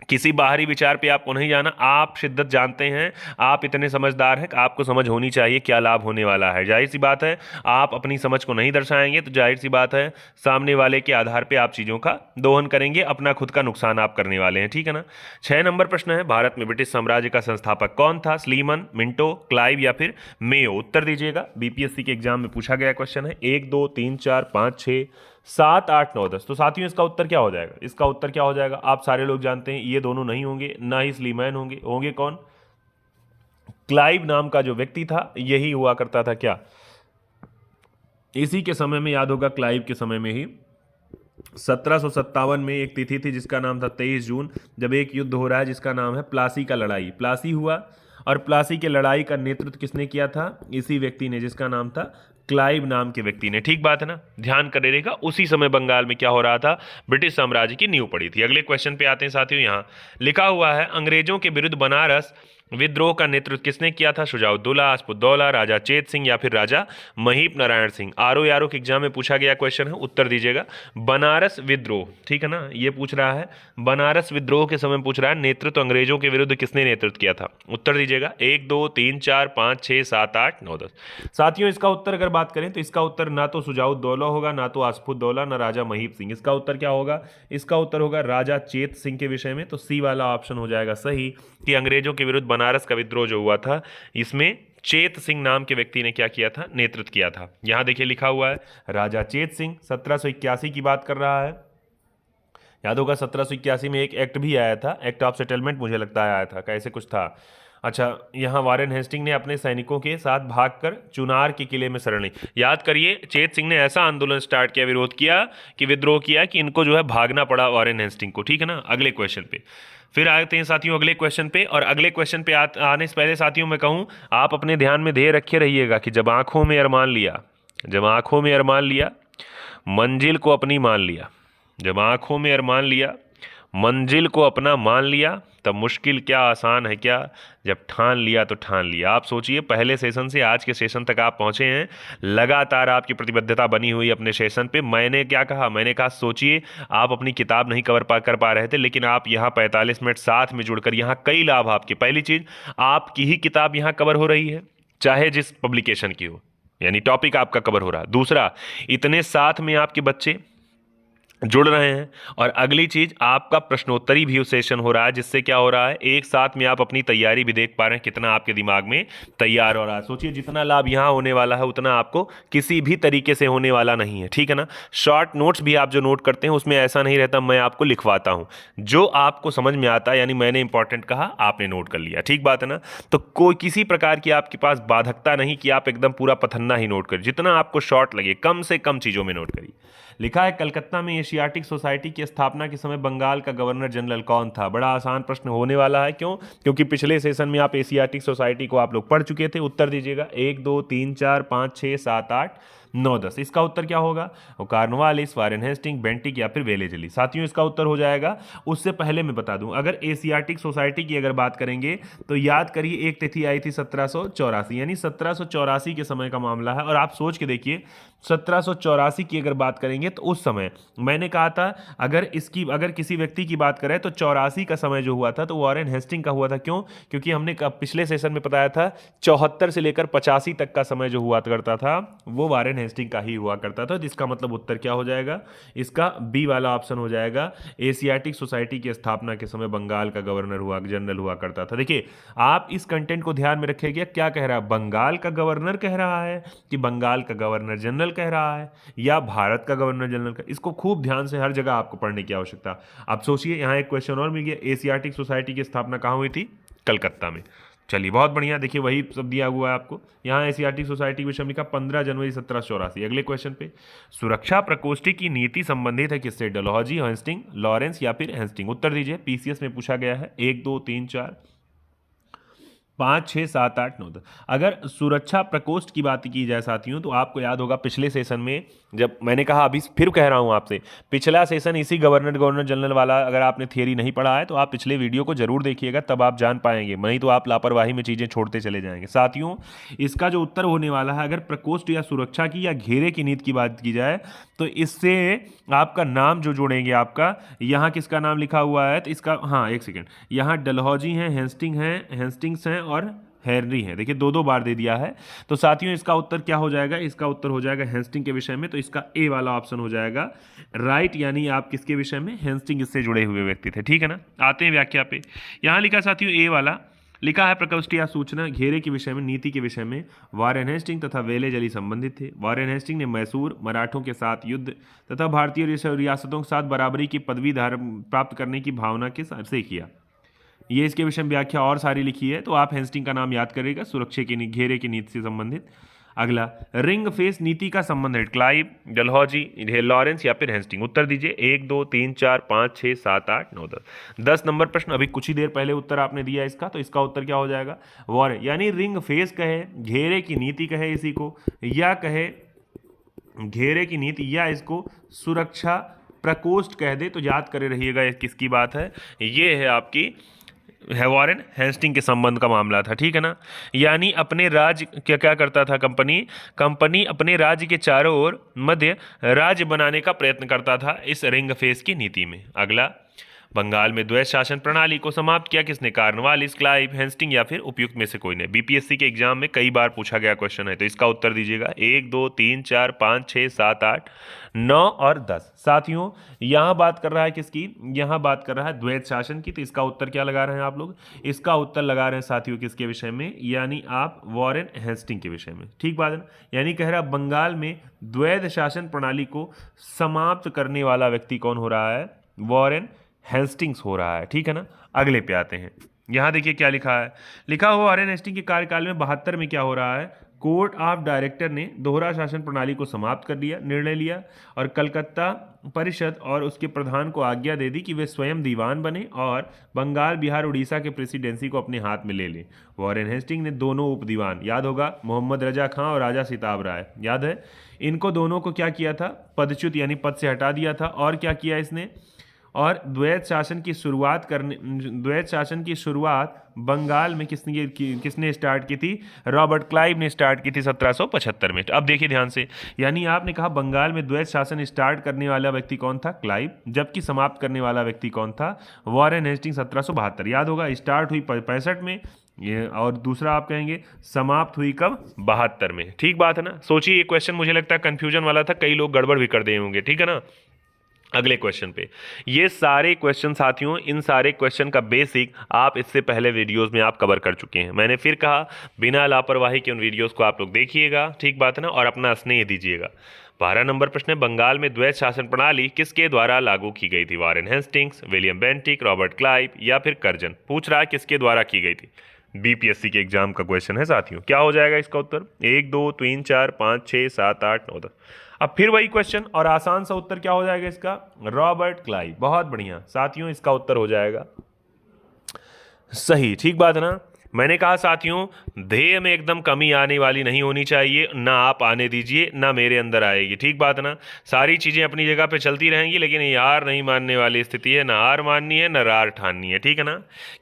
किसी बाहरी विचार पे आपको नहीं जाना, आप शिद्दत जानते हैं, आप इतने समझदार हैं कि आपको समझ होनी चाहिए क्या लाभ होने वाला है। जाहिर सी बात है आप अपनी समझ को नहीं दर्शाएंगे तो जाहिर सी बात है सामने वाले के आधार पे आप चीज़ों का दोहन करेंगे, अपना खुद का नुकसान आप करने वाले हैं। ठीक है ना। 6 नंबर प्रश्न है, भारत में ब्रिटिश साम्राज्य का संस्थापक कौन था? स्लीमन, मिंटो, क्लाइव या फिर मेयो? उत्तर दीजिएगा। BPSC के एग्जाम में पूछा गया क्वेश्चन है। 1 2 3 4 5 6 7 8 9 10। तो साथियों इसका उत्तर क्या हो जाएगा? इसका उत्तर क्या हो जाएगा? आप सारे लोग जानते हैं ये दोनों नहीं होंगे, ना ही स्लीमैन होंगे। होंगे कौन? क्लाइव नाम का जो व्यक्ति था यही हुआ करता था क्या, इसी के समय में, याद होगा क्लाइव के समय में ही 1757 में एक तिथि थी जिसका नाम था 23 जून, जब एक युद्ध हो रहा है जिसका नाम है प्लासी का लड़ाई। प्लासी हुआ और प्लासी के लड़ाई का नेतृत्व किसने किया था? इसी व्यक्ति ने जिसका नाम था क्लाइव नाम के व्यक्ति ने। ठीक बात है ना, ध्यान कर रहेगा। उसी समय बंगाल में क्या हो रहा था? ब्रिटिश साम्राज्य की नींव पड़ी थी। अगले क्वेश्चन पे आते हैं साथियों। यहाँ लिखा हुआ है अंग्रेजों के विरुद्ध बनारस विद्रोह का नेतृत्व किसने किया था? शुजाउद्दौला, आसफुद्दौला, राजा चेत सिंह या फिर राजा महीप नारायण सिंह? आरओ के एग्जाम में पूछा गया क्वेश्चन है, उत्तर दीजिएगा। बनारस विद्रोह, ठीक है ना, ये पूछ रहा है बनारस विद्रोह के समय पूछ रहा है नेतृत्व अंग्रेजों के विरुद्ध किसने नेतृत्व किया था? उत्तर दीजिएगा। 1 2 3 4 5 6 7 8 9 10। साथियों इसका उत्तर अगर बात करें तो इसका उत्तर ना तो शुजाउद्दौला होगा, ना तो आसफुद्दौला, ना राजा महीप सिंह। इसका उत्तर क्या होगा? इसका उत्तर होगा राजा चेत सिंह के विषय में। तो सी वाला ऑप्शन हो जाएगा सही कि अंग्रेजों के विरुद्ध बनारस का विद्रोह जो हुआ था इसमें चेत सिंह नाम के व्यक्ति ने क्या किया था? नेतृत्व किया था। यहां देखिए लिखा हुआ है राजा चेत सिंह 1781 की बात कर रहा है। याद होगा 1781 में एक एक्ट भी आया था, एक्ट ऑफ सेटलमेंट मुझे लगता है आया था, कैसे कुछ था। अच्छा, यहाँ वारेन हेस्टिंग ने अपने सैनिकों के साथ भागकर चुनार के किले में शरण ली। याद करिए चेत सिंह ने ऐसा आंदोलन स्टार्ट किया, विरोध किया कि विद्रोह किया कि इनको जो है भागना पड़ा वारेन हेस्टिंग को। ठीक है ना। अगले क्वेश्चन पे फिर आते हैं साथियों अगले क्वेश्चन पे। और अगले क्वेश्चन पे आने से पहले साथियों मैं कहूँ आप अपने ध्यान में ध्येय रखे रहिएगा कि जब आंखों में अरमान लिया, जब आंखों में अरमान लिया मंजिल को अपनी मान लिया, जब आंखों में अरमान लिया मंजिल को अपना मान लिया, तब मुश्किल क्या आसान है क्या, जब ठान लिया तो ठान लिया। आप सोचिए पहले सेशन से आज के सेशन तक आप पहुंचे हैं, लगातार आपकी प्रतिबद्धता बनी हुई अपने सेशन पे। मैंने क्या कहा? मैंने कहा सोचिए आप अपनी किताब नहीं कवर कर पा रहे थे, लेकिन आप यहाँ 45 मिनट साथ में जुड़कर यहाँ कई लाभ आपके। पहली चीज़, आपकी ही किताब यहाँ कवर हो रही है, चाहे जिस पब्लिकेशन की हो, यानी टॉपिक आपका कवर हो रहा है। दूसरा, इतने साथ में आपके बच्चे जुड़ रहे हैं। और अगली चीज, आपका प्रश्नोत्तरी भी उस सेशन हो रहा है, जिससे क्या हो रहा है एक साथ में आप अपनी तैयारी भी देख पा रहे हैं, कितना आपके दिमाग में तैयार हो रहा है। सोचिए जितना लाभ यहाँ होने वाला है उतना आपको किसी भी तरीके से होने वाला नहीं है। ठीक है ना। शॉर्ट नोट्स भी आप जो नोट करते हैं उसमें ऐसा नहीं रहता मैं आपको लिखवाता हूँ, जो आपको समझ में आता है, यानी मैंने इंपॉर्टेंट कहा आपने नोट कर लिया। ठीक बात है ना। तो कोई किसी प्रकार की आपके पास बाधकता नहीं कि आप एकदम पूरा पथन्ना ही नोट करिए, जितना आपको शॉर्ट लगे कम से कम चीज़ों में नोट करिए। लिखा है कलकत्ता में एशियाटिक सोसाइटी की स्थापना के समय बंगाल का गवर्नर जनरल कौन था? बड़ा आसान प्रश्न होने वाला है। क्यों? क्योंकि पिछले सेशन में आप एशियाटिक सोसाइटी को आप लोग पढ़ चुके थे। उत्तर दीजिएगा। 1 2 3 4 5 6 7 8 9-10। इसका उत्तर क्या होगा? कॉर्नवालिस, वारेन हेस्टिंग, बेंटिक या फिर वेलेजली। साथियों इसका उत्तर हो जाएगा। उससे पहले मैं बता दूं, अगर एशियाटिक सोसाइटी की अगर बात करेंगे तो याद करिए एक तिथि आई थी 1784, यानी 1784 के समय का मामला है। और आप सोच के देखिए 1784 की अगर बात करेंगे तो उस समय मैंने कहा था अगर किसी व्यक्ति की बात करें तो 84 का समय जो हुआ था तो वॉरेन हेस्टिंग का हुआ था। क्यों? क्योंकि हमने पिछले सेशन में बताया था 74 से लेकर 85 तक का समय जो हुआ करता था वो वॉरेन हेस्टिंग का ही हुआ करता था। जिसका मतलब उत्तर क्या हो जाएगा? इसका बी वाला ऑप्शन हो जाएगा। एशियाटिक सोसाइटी की स्थापना के समय बंगाल का गवर्नर जनरल हुआ करता था। देखिए आप इस कंटेंट को ध्यान में रखिएगा, क्या कह रहा है? बंगाल का गवर्नर कह रहा है कि बंगाल का गवर्नर जनरल कह रहा है या भारत का गवर्नर जनरल का? इसको खूब ध्यान से हर जगह आपको पढ़ने की आवश्यकता। आप सोचिए, यहां एक क्वेश्चन और मिल गया, एशियाटिक सोसाइटी की स्थापना कहां हुई थी? कलकत्ता में। चलिए बहुत बढ़िया, देखिए वही सब दिया हुआ है आपको। यहाँ एशियाटिक सोसाइटी विषय लिखा 15 जनवरी 1784। अगले क्वेश्चन पे, सुरक्षा प्रकोष्ठी की नीति संबंधित है किससे? डलहौजी, हेस्टिंग, लॉरेंस या फिर हेस्टिंग? उत्तर दीजिए। पीसीएस में पूछा गया है। 1 2 3 4 5 6 7 8 9 10। अगर सुरक्षा प्रकोष्ठ की बात की जाए साथियों तो आपको याद होगा पिछले सेशन में जब मैंने कहा, अभी फिर कह रहा हूं आपसे, पिछला सेशन इसी गवर्नर जनरल वाला अगर आपने थियरी नहीं पढ़ा है तो आप पिछले वीडियो को जरूर देखिएगा, तब आप जान पाएंगे। नहीं तो आप लापरवाही में चीजें छोड़ते चले जाएंगे। साथियों इसका जो उत्तर होने वाला है, अगर प्रकोष्ठ या सुरक्षा की या घेरे की नीति की बात की जाए तो इससे आपका नाम जो जोड़ेंगे, आपका यहाँ किसका नाम लिखा हुआ है तो इसका, हाँ एक सेकेंड, यहाँ डलहौजी है, हेस्टिंग्स हैं और हेनरी है। देखिए दो दो बार दे दिया है। तो साथियों इसका उत्तर क्या हो जाएगा? इसका उत्तर हो जाएगा हेस्टिंग के विषय में। तो इसका ए वाला ऑप्शन हो जाएगा राइट, यानी आप किसके विषय में? हेस्टिंग इससे जुड़े हुए व्यक्ति थे। ठीक है ना। आते हैं व्याख्या पे। यहाँ लिखा साथियों ए वाला लिखा है, प्रकोष्ठ या सूचना घेरे के विषय में, नीति के विषय में वारेन हेस्टिंग तथा वेलेजली संबंधित थे। वारेन हेस्टिंग ने मैसूर मराठों के साथ युद्ध तथा भारतीय रियासतों के साथ बराबरी की पदवी प्राप्त करने की भावना के से किया। ये इसके विषय में व्याख्या और सारी लिखी है, तो आप हेस्टिंग का नाम याद करिएगा, सुरक्षा की घेरे की नीति से संबंधित। अगला, रिंग फेस नीति का संबंध है क्लाइव, डलहौजी, लॉरेंस या फिर हेस्टिंग? उत्तर दीजिए। 1 2 3 4 5 6 7 8 9 10। 10 नंबर प्रश्न, अभी कुछ ही देर पहले उत्तर आपने दिया इसका, तो इसका उत्तर क्या हो जाएगा? वॉरेन, यानी रिंग फेस कहे, घेरे की नीति कहे इसी को, या कहे घेरे की नीति, या इसको सुरक्षा प्रकोष्ठ कह दे, तो याद करे रहिएगा किसकी बात है। ये है आपकी वॉरेन हेस्टिंग के संबंध का मामला था। ठीक है ना। यानी अपने राज्य क्या क्या करता था? कंपनी अपने राज्य के चारों ओर मध्य राज्य बनाने का प्रयत्न करता था इस रिंग फेस की नीति में। अगला, बंगाल में द्वैत शासन प्रणाली को समाप्त किया किसने? कॉर्नवालिस, क्लाइव, हेस्टिंग या फिर उपयुक्त में से कोई नहीं? बीपीएससी के एग्जाम में कई बार पूछा गया क्वेश्चन है, तो इसका उत्तर दीजिएगा। 1 2 3 4 5 6 7 8 9 और 10। साथियों यहाँ बात कर रहा है किसकी? यहाँ बात कर रहा है द्वैत शासन की, तो इसका उत्तर क्या लगा रहे हैं आप लोग? इसका उत्तर लगा रहे हैं साथियों किसके विषय में? यानी आप वॉरेन हेस्टिंग के विषय में। ठीक बात है ना। यानी कह रहा बंगाल में द्वैत शासन प्रणाली को समाप्त करने वाला व्यक्ति कौन हो रहा है? वॉरेन हेस्टिंग्स हो रहा है। ठीक है ना। अगले पे आते हैं। यहां देखिए क्या लिखा है, लिखा हुआ वॉरेन हेस्टिंग के कार्यकाल में 72 में क्या हो रहा है? कोर्ट ऑफ डायरेक्टर ने दोहरा शासन प्रणाली को समाप्त कर दिया, निर्णय लिया, और कलकत्ता परिषद और उसके प्रधान को आज्ञा दे दी कि वे स्वयं दीवान बने और बंगाल, बिहार, उड़ीसा के प्रेसिडेंसी को अपने हाथ में ले लें। वॉरेन हेस्टिंग ने दोनों उप दीवान, याद होगा मोहम्मद रजा खां और राजा सिताब राय, याद है, इनको दोनों को क्या किया था? पदच्युत यानी पद से हटा दिया था। और क्या किया इसने? और द्वैत शासन की शुरुआत बंगाल में किसने स्टार्ट की थी? रॉबर्ट क्लाइव ने स्टार्ट की थी 1775 में। अब देखिए ध्यान से, यानी आपने कहा बंगाल में द्वैत शासन स्टार्ट करने वाला व्यक्ति कौन था? क्लाइव। जबकि समाप्त करने वाला व्यक्ति कौन था? Warren Hastings 1772। याद होगा स्टार्ट हुई 65 में ये, और दूसरा आप कहेंगे समाप्त हुई कब? 72 में। ठीक बात है ना। सोचिए ये क्वेश्चन मुझे लगता है कंफ्यूजन वाला था, कई लोग गड़बड़ भी कर दिए होंगे। ठीक है ना। अगले क्वेश्चन पे, ये सारे क्वेश्चन साथियों, इन सारे क्वेश्चन का बेसिक आप इससे पहले वीडियोस में आप कवर कर चुके हैं। मैंने फिर कहा बिना लापरवाही के उन वीडियोस को आप लोग देखिएगा। ठीक बात है ना। और अपना स्नेह दीजिएगा। 12 नंबर प्रश्न है, बंगाल में द्वैत शासन प्रणाली किसके द्वारा लागू की गई थी? Warren Hastings, William Bentinck, Robert Clive या फिर कर्जन? पूछ रहा है किसके द्वारा की गई थी। बीपीएससी के एग्जाम का क्वेश्चन है साथियों। क्या हो जाएगा इसका उत्तर? 1 2 3 4 5 6 7 8 9 10। अब फिर वही क्वेश्चन, और आसान सा उत्तर क्या हो जाएगा इसका? Robert Clive. बहुत बढ़िया साथियों, इसका उत्तर हो जाएगा सही। ठीक बात है ना। मैंने कहा साथियों, ध्येय में एकदम कमी आने वाली नहीं होनी चाहिए, ना आप आने दीजिए ना मेरे अंदर आएगी, ठीक बात ना। सारी चीज़ें अपनी जगह पे चलती रहेंगी, लेकिन ये हार नहीं मानने वाली स्थिति है, ना हार माननी है ना रार ठाननी है, ठीक है ना।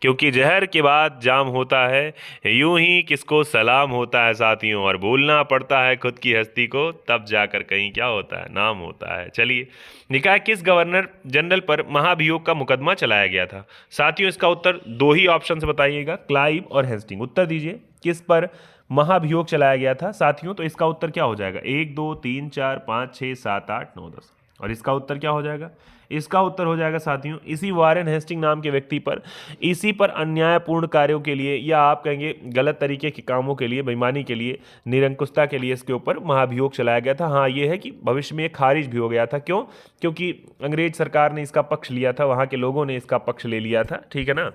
क्योंकि जहर के बाद जाम होता है, यूं ही किसको सलाम होता है साथियों, और भूलना पड़ता है खुद की हस्ती को, तब जाकर कहीं क्या होता है, नाम होता है। चलिए, लिखा है किस गवर्नर जनरल पर महाभियोग का मुकदमा चलाया गया था। साथियों इसका उत्तर दो ही ऑप्शन से बताइएगा, क्लाइव और हेस्टिंग। उत्तर दीजिए, किस पर महाभियोग चलाया गया था साथियों। तो इसका उत्तर क्या हो जाएगा, 1 2 3 4 5 6 7 8 9 10। और इसका उत्तर क्या हो जाएगा, इसका उत्तर हो जाएगा साथियों इसी वारेन हेस्टिंग नाम के व्यक्ति पर, इसी पर अन्यायपूर्ण कार्यों के लिए, या आप कहेंगे गलत तरीके के कामों के लिए, बेईमानी के लिए, निरंकुशता के लिए इसके ऊपर महाभियोग चलाया गया था। हाँ ये है कि भविष्य में ये खारिज भी हो गया था। क्यों? क्योंकि अंग्रेज सरकार ने इसका पक्ष लिया था, वहाँ के लोगों ने इसका पक्ष ले लिया था, ठीक है ना।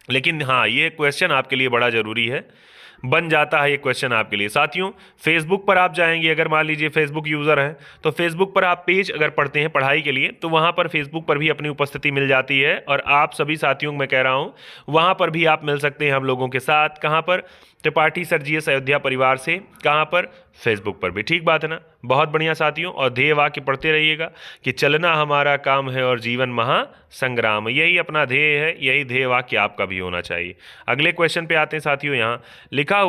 लेकिन हाँ, ये क्वेश्चन आपके लिए बड़ा ज़रूरी है, बन जाता है ये क्वेश्चन आपके लिए। साथियों फेसबुक पर आप जाएंगे, अगर मान लीजिए फेसबुक यूज़र हैं, तो फेसबुक पर आप पेज अगर पढ़ते हैं पढ़ाई के लिए, तो वहाँ पर फेसबुक पर भी अपनी उपस्थिति मिल जाती है। और आप सभी साथियों मैं कह रहा हूँ, वहाँ पर भी आप मिल सकते हैं हम लोगों के साथ। कहाँ पर? त्रिपाठी सर जीएस अयोध्या परिवार से। कहाँ पर? फेसबुक पर भी, ठीक बात है ना। बहुत बढ़िया साथियों, और ध्येय वाक्य पढ़ते रहिएगा कि चलना हमारा काम है और जीवन महासंग्राम, यही अपना ध्येय है, यही ध्येय वाक्य आपका भी होना चाहिए। अगले क्वेश्चन पे आते हैं साथियों। यहाँ लिखा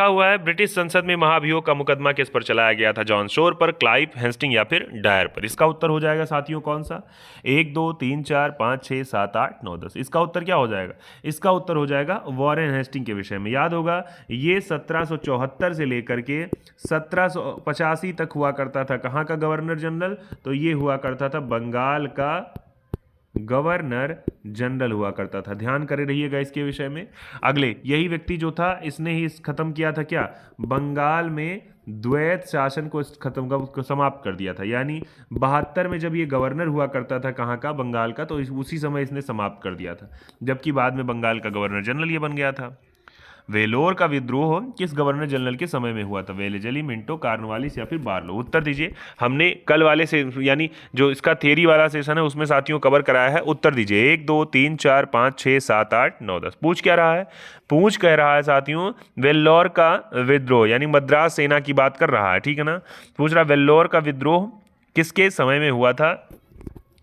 हुआ है ब्रिटिश संसद में महाभियोग का मुकदमा किस पर चलाया गया था, जॉन शोर पर, क्लाइव, हेस्टिंग या फिर डायर पर। इसका उत्तर हो जाएगा साथियों कौन सा, 1 2 3 4 5 6 7 8 9 10। इसका उत्तर क्या हो जाएगा, इसका उत्तर हो जाएगा वॉरेन हेस्टिंग के विषय में। याद होगा ये 1774 से लेकर के 1785 तक हुआ करता था। कहाँ का गवर्नर जनरल? तो ये हुआ करता था बंगाल का गवर्नर जनरल हुआ करता था। ध्यान करे रहिएगा इसके विषय में। अगले, यही व्यक्ति जो था इसने ही खत्म किया था क्या, बंगाल में द्वैत शासन को खत्म समाप्त कर दिया था। यानी 72 में जब ये गवर्नर हुआ करता था कहाँ का, बंगाल का, तो उसी समय इसने समाप्त कर दिया था, जबकि बाद में बंगाल का गवर्नर जनरल ये बन गया था। वेलोर का विद्रोह किस गवर्नर जनरल के समय में हुआ था, वेलेजली, मिंटो, कार्नवालिस या फिर बार्लो। उत्तर दीजिए, हमने कल वाले से यानी जो इसका थियरी वाला सेशन है उसमें साथियों कवर कराया है। उत्तर दीजिए, 1 2 3 4 5 6 7 8 9 10। पूछ क्या रहा है, पूछ कह रहा है साथियों वेल्लोर का विद्रोह, यानी मद्रास सेना की बात कर रहा है, ठीक है ना। पूछ रहा वेल्लोर का विद्रोह किसके समय में हुआ था।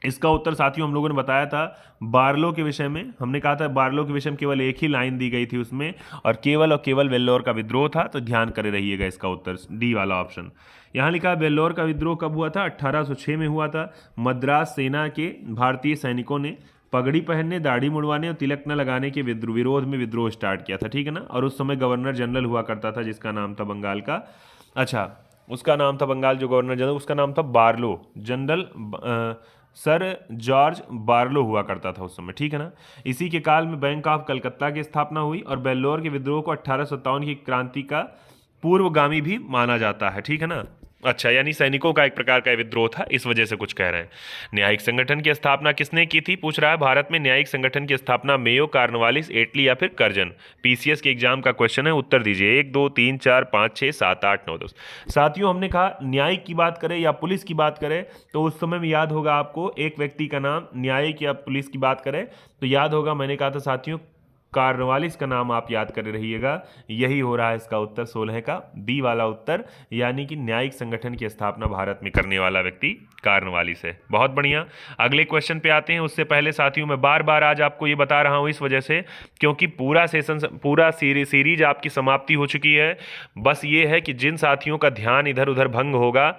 इसका उत्तर साथियों हम लोगों ने बताया था बार्लो के विषय में। हमने कहा था बार्लो के विषय में केवल एक ही लाइन दी गई थी उसमें, और केवल वेल्लोर का विद्रोह था। तो ध्यान करे रहिएगा, इसका उत्तर डी वाला ऑप्शन। यहाँ लिखा है वेल्लोर का विद्रोह कब हुआ था, 1806 में हुआ था। मद्रास सेना के भारतीय सैनिकों ने पगड़ी पहनने, दाढ़ी मुड़वाने और तिलक न लगाने के विरोध में विद्रोह स्टार्ट किया था, ठीक है ना। और उस समय गवर्नर जनरल हुआ करता था जिसका नाम था बंगाल का, अच्छा उसका नाम था बंगाल जो गवर्नर जनरल, उसका नाम था Barlow, general sir George Barlow हुआ करता था उस समय, ठीक है ना। इसी के काल में बैंक ऑफ कलकत्ता की स्थापना हुई, और वेल्लोर के विद्रोह को 1857 की क्रांति का पूर्वगामी भी माना जाता है, ठीक है ना। अच्छा, यानी सैनिकों का एक प्रकार का विद्रोह था, इस वजह से कुछ कह रहे हैं। न्यायिक संगठन की स्थापना किसने की थी, पूछ रहा है भारत में न्यायिक संगठन की स्थापना मेयो, कार्नवालिस, एटली या फिर कर्जन। पीसीएस के एग्जाम का क्वेश्चन है। उत्तर दीजिए, 1 2 3 4 5 6 7 8 9 10। साथियों हमने कहा न्यायिक की बात करें या पुलिस की बात करें, तो उस समय में याद होगा आपको एक व्यक्ति का नाम, न्यायिक या पुलिस की बात करें तो याद होगा, मैंने कहा था साथियों कार्नवालिस का नाम आप याद कर रहिएगा। यही हो रहा है इसका उत्तर 16 का बी वाला उत्तर, यानी कि न्यायिक संगठन की स्थापना भारत में करने वाला व्यक्ति कार्नवालिस है। बहुत बढ़िया, अगले क्वेश्चन पे आते हैं। उससे पहले साथियों मैं बार बार आज आपको ये बता रहा हूँ इस वजह से क्योंकि पूरा सेशन, पूरा सीरीज आपकी समाप्ति हो चुकी है। बस ये है कि जिन साथियों का ध्यान इधर उधर भंग होगा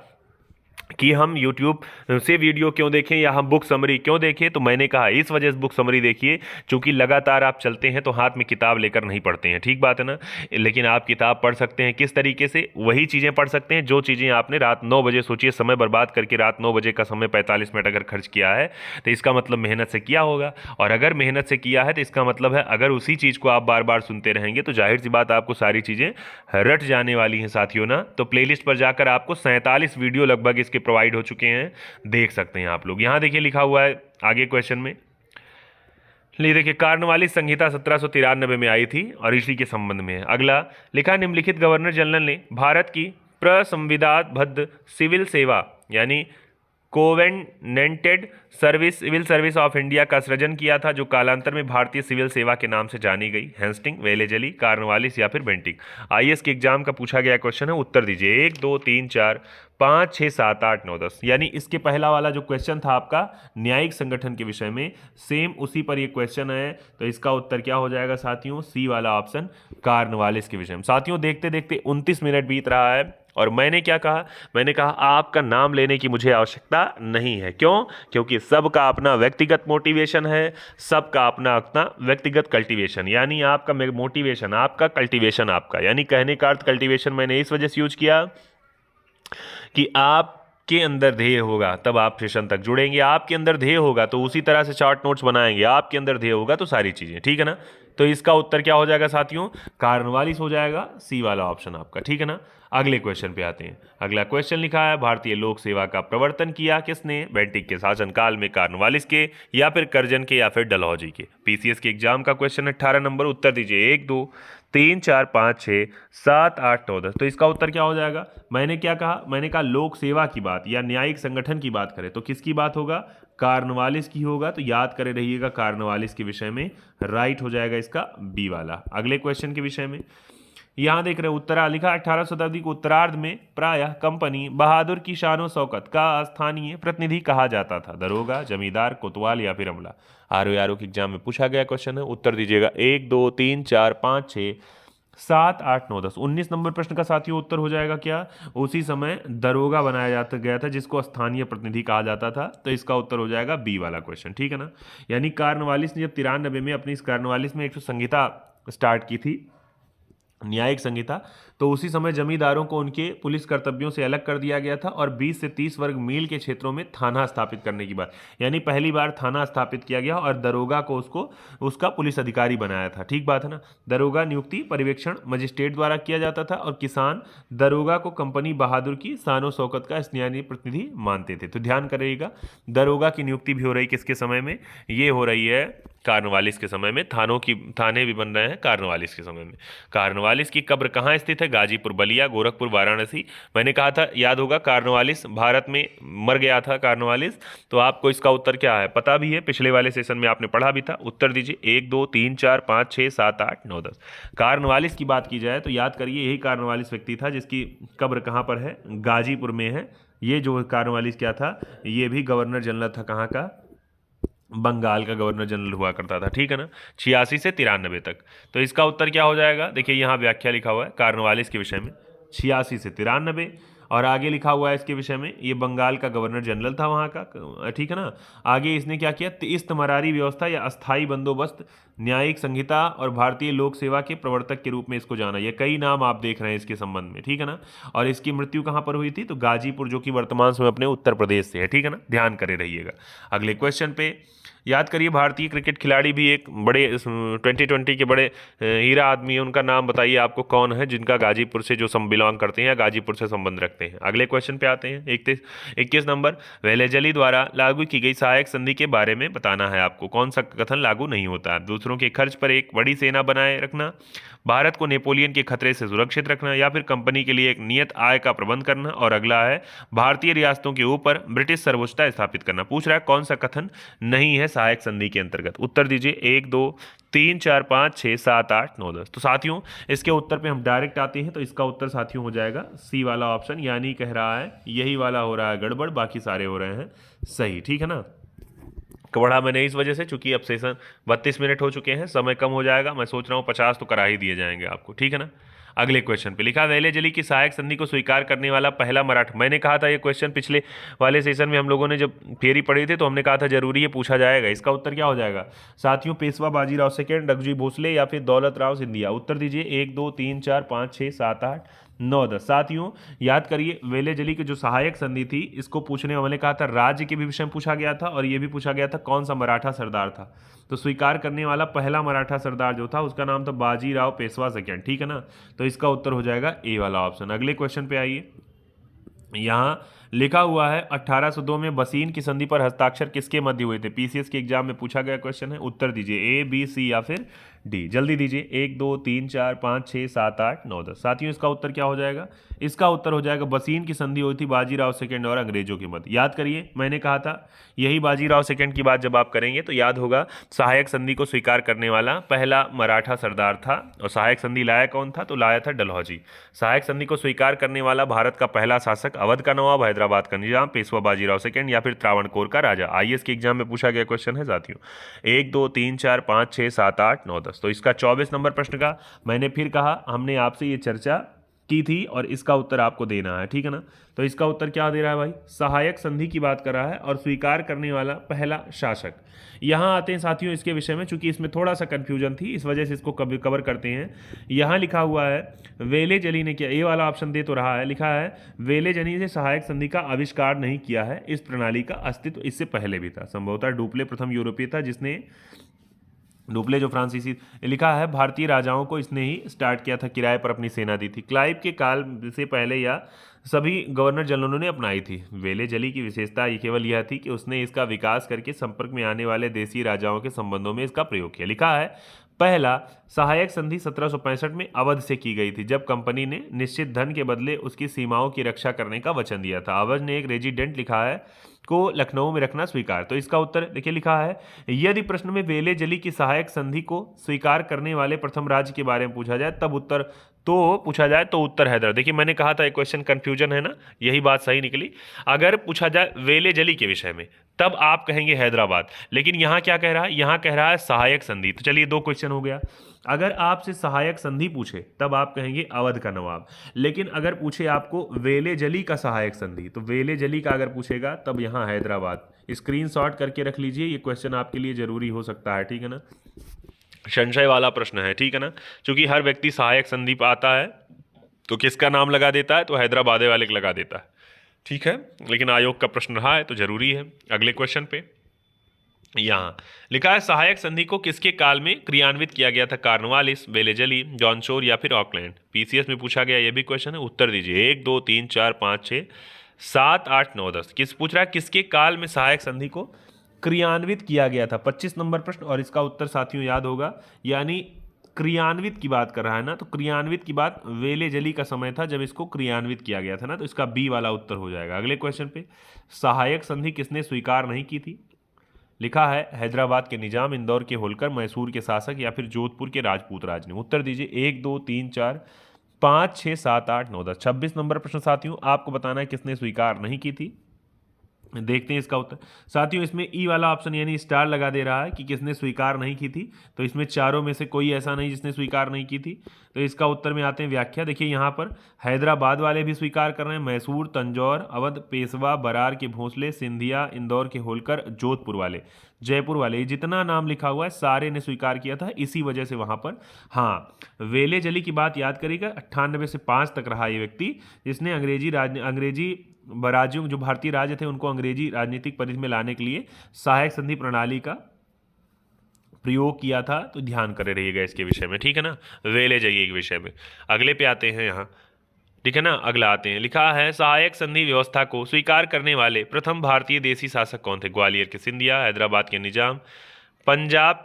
कि हम YouTube से वीडियो क्यों देखें या हम बुक समरी क्यों देखें, तो मैंने कहा इस वजह से बुक समरी देखिए, क्योंकि लगातार आप चलते हैं तो हाथ में किताब लेकर नहीं पढ़ते हैं, ठीक बात है ना। लेकिन आप किताब पढ़ सकते हैं किस तरीके से, वही चीज़ें पढ़ सकते हैं जो चीज़ें आपने रात 9 बजे, सोचिए समय बर्बाद करके रात 9 बजे का समय 45 मिनट अगर खर्च किया है तो इसका मतलब मेहनत से किया होगा, और अगर मेहनत से किया है तो इसका मतलब है अगर उसी चीज़ को आप बार बार सुनते रहेंगे तो जाहिर सी बात आपको सारी चीज़ें रट जाने वाली हैं साथियों ना। तो प्लेलिस्ट पर जाकर आपको 47 वीडियो लगभग इसके प्रोवाइड हो चुके हैं, देख सकते हैं आप लोग। यहां देखिए लिखा हुआ है आगे क्वेश्चन में, देखिए कार्नवालिस संहिता 1793 में आई थी और इसी के संबंध में है। अगला लिखा निम्नलिखित गवर्नर जनरल ने भारत की प्रसंविधानबद्ध सिविल सेवा यानी covenanted service civil service of India का सृजन किया था, जो कालांतर में भारतीय सिविल सेवा के नाम से जानी गई? हेस्टिंग, वेलेजली, कार्नवालिस या फिर बेंटिंग? आईएएस के एग्जाम का पूछा गया क्वेश्चन है, उत्तर दीजिए। 1 2 3 4 5 6 7 8 9 10। यानी इसके पहला वाला जो क्वेश्चन था आपका न्यायिक संगठन के विषय में, सेम उसी पर ये क्वेश्चन है। तो इसका उत्तर क्या हो जाएगा साथियों? सी वाला ऑप्शन, कार्नवालिस के विषय में। साथियों देखते देखते 29 मिनट बीत रहा है और मैंने क्या कहा? मैंने कहा आपका नाम लेने की मुझे आवश्यकता नहीं है। क्यों? क्योंकि सबका अपना व्यक्तिगत मोटिवेशन है, सबका अपना अपना व्यक्तिगत कल्टीवेशन। यानी आपका मोटिवेशन आपका, कल्टीवेशन आपका। यानी कहने का अर्थ कल्टीवेशन मैंने इस वजह से यूज किया कि आपके अंदर ध्येय होगा तब आप सेशन तक जुड़ेंगे, आपके अंदर ध्येय होगा तो उसी तरह से शॉर्ट नोट्स बनाएंगे, आपके अंदर ध्येय होगा तो सारी चीज़ें। ठीक है ना? तो इसका उत्तर क्या हो जाएगा साथियों? कार्नवालिस हो जाएगा, सी वाला ऑप्शन आपका। ठीक है ना? अगले क्वेश्चन पे आते हैं। अगला क्वेश्चन लिखा है, भारतीय लोक सेवा का प्रवर्तन किया किसने? बेंटिक के शासनकाल में, कार्नवालिस के, या फिर कर्जन के, या फिर डलहौजी के? पीसीएस के एग्जाम का क्वेश्चन 18 नंबर। उत्तर दीजिए। 1 2 3 4 5 6 7 8 9 10। तो इसका उत्तर क्या हो जाएगा? मैंने क्या कहा? मैंने कहा लोक सेवा की बात या न्यायिक संगठन की बात करें तो किसकी बात होगा? कार्नवालिस की होगा। तो याद करे रहिएगा कार्नवालिस के विषय में राइट हो जाएगा इसका बी वाला। अगले क्वेश्चन के विषय में यहां देख रहे उत्तरा लिखा, 18वीं शताब्दी के उत्तरार्ध में प्रायः कंपनी बहादुर की शानो शौकत का स्थानीय प्रतिनिधि कहा जाता था? दरोगा, जमींदार, कोतवाल या फिर अमला? आरओ के एग्जाम में पूछा गया क्वेश्चन है। उत्तर दीजिएगा। 1 2 3 4 5 6 7 8 9 10। 19 नंबर प्रश्न का साथियों उत्तर हो जाएगा क्या? उसी समय दरोगा बनाया जाता गया था जिसको स्थानीय प्रतिनिधि कहा जाता था। तो इसका उत्तर हो जाएगा बी वाला क्वेश्चन। ठीक है ना? यानी कार्नवालिस ने जब 93 में अपनी इस कार्नवालिस में एक संहिता स्टार्ट की थी, न्यायिक संहिता, तो उसी समय जमींदारों को उनके पुलिस कर्तव्यों से अलग कर दिया गया था और 20 से 30 वर्ग मील के क्षेत्रों में थाना स्थापित करने की बात, यानी पहली बार थाना स्थापित किया गया और दरोगा को उसका पुलिस अधिकारी बनाया था। ठीक बात है ना? दरोगा नियुक्ति पर्यवेक्षण मजिस्ट्रेट द्वारा किया जाता था और किसान दरोगा को कंपनी बहादुर की शानो शौकत का न्यायिक प्रतिनिधि मानते थे। तो ध्यान करिएगा, दरोगा की नियुक्ति भी हो रही किसके समय में? ये हो रही है कार्नवालिस के समय में। थाने भी बन रहे हैं कार्नवालिस के समय में। कार्नवालिस की कब्र कहाँ स्थित है? गाजीपुर, बलिया, गोरखपुर, वाराणसी? मैंने कहा था, याद होगा, कार्नवालिस भारत में मर गया था कार्नवालिस। तो आपको इसका उत्तर क्या है पता भी है, पिछले वाले सेशन में आपने पढ़ा भी था। उत्तर दीजिए। 1 2 3 4 5 6 7 8 9 10। कार्नवालिस की बात की जाए तो याद करिए यही कार्नवालिस व्यक्ति था जिसकी कब्र कहाँ पर है? गाजीपुर में है। ये जो कार्नवालिस क्या था, ये भी गवर्नर जनरल था। कहाँ का? बंगाल का गवर्नर जनरल हुआ करता था। ठीक है ना? 86 से 93 तक। तो इसका उत्तर क्या हो जाएगा? देखिए यहाँ व्याख्या लिखा हुआ है कार्नवालिस के विषय में 86 से 93, और आगे लिखा हुआ है इसके विषय में ये बंगाल का गवर्नर जनरल था वहाँ का। ठीक है ना? आगे इसने क्या किया? इस्तमरारी व्यवस्था या अस्थाई बंदोबस्त, न्यायिक संहिता और भारतीय लोक सेवा के प्रवर्तक के रूप में इसको जाना। ये कई नाम आप देख रहे हैं इसके संबंध में। ठीक है ना? और इसकी मृत्यु कहाँ पर हुई थी? तो गाजीपुर, जो कि वर्तमान समय अपने उत्तर प्रदेश से है। ठीक है ना? ध्यान करे रहिएगा। अगले क्वेश्चन पे याद करिए, भारतीय क्रिकेट खिलाड़ी भी एक बड़े 2020 के बड़े हीरा आदमी है, उनका नाम बताइए आपको कौन है जिनका गाजीपुर से जो बिलोंग करते हैं या गाजीपुर से संबंध रखते हैं। अगले क्वेश्चन पे आते हैं। 21 नंबर, वेलेजली द्वारा लागू की गई सहायक संधि के बारे में बताना है आपको। कौन सा कथन लागू नहीं होता है? दूसरों के खर्च पर एक बड़ी सेना बनाए रखना, भारत को नेपोलियन के खतरे से सुरक्षित रखना, या फिर कंपनी के लिए एक नियत आय का प्रबंध करना, और अगला है भारतीय रियासतों के ऊपर ब्रिटिश सर्वोच्चता स्थापित करना। पूछ रहा है कौन सा कथन नहीं है सहायक संधि के अंतर्गत। उत्तर दीजिए। 1 2 3 4 5 6 7 8 9 10। तो साथियों इसके उत्तर पे हम डायरेक्ट आते हैं। तो इसका उत्तर साथियों हो जाएगा सी वाला ऑप्शन, यानी कह रहा है यही वाला हो रहा है गड़बड़, बाकी सारे हो रहे हैं सही। ठीक है ना? पढ़ा मैंने इस वजह से, चूंकि अब सेशन 32 मिनट हो चुके हैं, समय कम हो जाएगा। मैं सोच रहा हूँ 50 तो करा ही दिए जाएंगे आपको। ठीक है ना? अगले क्वेश्चन पे लिखा, वेलेजली की सहायक संधि को स्वीकार करने वाला पहला मराठा। मैंने कहा था ये क्वेश्चन पिछले वाले सेशन में हम लोगों ने जब थियरी पढ़ी थी तो हमने कहा था जरूरी ये पूछा जाएगा। इसका उत्तर क्या हो जाएगा साथियों? पेशवा बाजीराव सेकेंड, रघुजी भोसले या फिर दौलत राव सिंधिया? उत्तर दीजिए। 1 2 3 4 5 6 7 8 9 10। साथियों याद करिए, वेलेजली की जो सहायक संधि थी इसको पूछने में मैंने कहा था राज्य के भी विषय में पूछा गया था और ये भी पूछा गया था कौन सा मराठा सरदार था। तो स्वीकार करने वाला पहला मराठा सरदार जो था उसका नाम था बाजीराव पेशवा सेकेंड। ठीक है ना? तो इसका उत्तर हो जाएगा ए वाला ऑप्शन। अगले क्वेश्चन पे आइए। यहाँ लिखा हुआ है 1802 में बसीन की संधि पर हस्ताक्षर किसके मध्य हुए थे? पीसीएस के एग्जाम में पूछा गया क्वेश्चन है, उत्तर दीजिए, ए बी सी या फिर डी। जल्दी दीजिए, 1 2 3 4 5 6 7 8 9 10। साथियों इसका उत्तर क्या हो जाएगा? इसका उत्तर हो जाएगा बसीन की संधि हुई थी बाजीराव सेकंड और अंग्रेजों के मध्य। याद करिए, मैंने कहा था यही बाजीराव सेकंड की बात जब आप करेंगे तो याद होगा, सहायक संधि को स्वीकार करने वाला पहला मराठा सरदार था। और सहायक संधि लाया कौन था? तो लाया था डलहौजी। सहायक संधि को स्वीकार करने वाला भारत का पहला शासक, अवध का नवाब, हैदराबाद का निजाम, पेशवा बाजीराव सेकंड या फिर त्रावणकोर का राजा। आईएएस के एग्जाम में पूछा गया क्वेश्चन है साथियों। 1 2 3 4 5 6 7 8 9 10। तो इसका 24 नंबर प्रश्न का मैंने फिर कहा, हमने आपसे ये चर्चा की थी और इसका उत्तर आपको देना है, ठीक है ना। तो इसका उत्तर क्या दे रहा है भाई? सहायक संधि की बात कर रहा है और स्वीकार करने वाला पहला शासक। यहां आते हैं साथियों इसके विषय में, चूंकि इसमें थोड़ा सा कंफ्यूजन थी इस वजह से इसको कवर करते हैं। यहां लिखा हुआ है वेले जली ने किया, ये वाला ऑप्शन दे तो रहा है, लिखा है वेले जली ने सहायक संधि का आविष्कार नहीं किया है, इस प्रणाली का अस्तित्व इससे पहले भी था। संभवतः डुप्ले प्रथम यूरोपीय था जिसने, डुप्ले जो फ्रांसीसी, लिखा है भारतीय राजाओं को इसने ही स्टार्ट किया था, किराए पर अपनी सेना दी थी। क्लाइव के काल से पहले या सभी गवर्नर जनरलों ने अपनाई थी। वेले जली की विशेषता ये केवल यह थी कि उसने इसका विकास करके संपर्क में आने वाले देसी राजाओं के संबंधों में इसका प्रयोग किया। लिखा है पहला सहायक संधि 1765 में अवध से की गई थी, जब कंपनी ने निश्चित धन के बदले उसकी सीमाओं की रक्षा करने का वचन दिया था। अवध ने एक रेजिडेंट, लिखा है, को लखनऊ में रखना स्वीकार। तो इसका उत्तर देखिए, लिखा है यदि प्रश्न में वेले जली की सहायक संधि को स्वीकार करने वाले प्रथम राज्य के बारे में पूछा जाए तब उत्तर तो उत्तर हैदराबाद। देखिए मैंने कहा था एक क्वेश्चन कंफ्यूजन है ना, यही बात सही निकली। अगर पूछा जाए वेले जली के विषय में तब आप कहेंगे हैदराबाद, लेकिन यहां क्या कह रहा है? यहां कह रहा है सहायक संधि। तो चलिए 2 क्वेश्चन हो गया। अगर आपसे सहायक संधि पूछे तब आप कहेंगे अवध का नवाब, लेकिन अगर पूछे आपको वेले जली का सहायक संधि, तो वेले जली का अगर पूछेगा तब यहां हैदराबाद। स्क्रीनशॉट करके रख लीजिए, ये क्वेश्चन आपके लिए जरूरी हो सकता है, ठीक है ना। संशय वाला प्रश्न है, ठीक है ना, क्योंकि हर व्यक्ति सहायक संधि पर आता है तो किसका नाम लगा देता है? तो हैदराबाद वाले का लगा देता है, ठीक है। लेकिन आयोग का प्रश्न रहा है तो जरूरी है। अगले क्वेश्चन पे यहाँ लिखा है सहायक संधि को किसके काल में क्रियान्वित किया गया था? कार्नवालिस, वेले जली, जॉन शोर या फिर ऑकलैंड। पीसीएस में पूछा गया ये भी क्वेश्चन है, उत्तर दीजिए। 1 2 3 4 5 6 7 8 9 10। किस पूछ रहा है? किसके काल में सहायक संधि को क्रियान्वित किया गया था? 25 नंबर प्रश्न, और इसका उत्तर साथियों याद होगा, यानी क्रियान्वित की बात कर रहा है ना, तो क्रियान्वित की बात वेले जली का समय था जब इसको क्रियान्वित किया गया था ना, तो इसका बी वाला उत्तर हो जाएगा। अगले क्वेश्चन पे सहायक संधि किसने स्वीकार नहीं की थी? लिखा है हैदराबाद के निजाम, इंदौर के होलकर, मैसूर के शासक या फिर जोधपुर के राजपूत राज ने। उत्तर दीजिए। 1 2 3 4 5 6 7 8 9 10। 26 नंबर प्रश्न साथियों, आपको बताना है किसने स्वीकार नहीं की थी। देखते हैं इसका उत्तर साथियों। इसमें ई वाला ऑप्शन यानी स्टार लगा दे रहा है कि किसने स्वीकार नहीं की थी, तो इसमें चारों में से कोई ऐसा नहीं जिसने स्वीकार नहीं की थी। तो इसका उत्तर में आते हैं व्याख्या। देखिए यहाँ पर हैदराबाद वाले भी स्वीकार कर रहे हैं, मैसूर, तंजौर, अवध, पेशवा, बरार के भोंसले, सिंधिया, इंदौर के होलकर, जोधपुर वाले, जयपुर वाले, जितना नाम लिखा हुआ है सारे ने स्वीकार किया था। इसी वजह से वहां पर, हाँ, वेले जली की बात याद करिएगा, 98 से 5 तक रहा ये व्यक्ति जिसने अंग्रेजी राज्यों, जो भारतीय राज्य थे उनको अंग्रेजी राजनीतिक परिधि में लाने के लिए सहायक संधि प्रणाली का प्रयोग किया था। तो ध्यान करे रहिएगा इसके विषय में, ठीक है ना, वेले जली के विषय में। अगले पे आते हैं यहाँ, ठीक है ना, अगला आते हैं। लिखा है सहायक संधि व्यवस्था को स्वीकार करने वाले प्रथम भारतीय देसी शासक कौन थे? ग्वालियर के सिंधिया, हैदराबाद के निजाम, पंजाब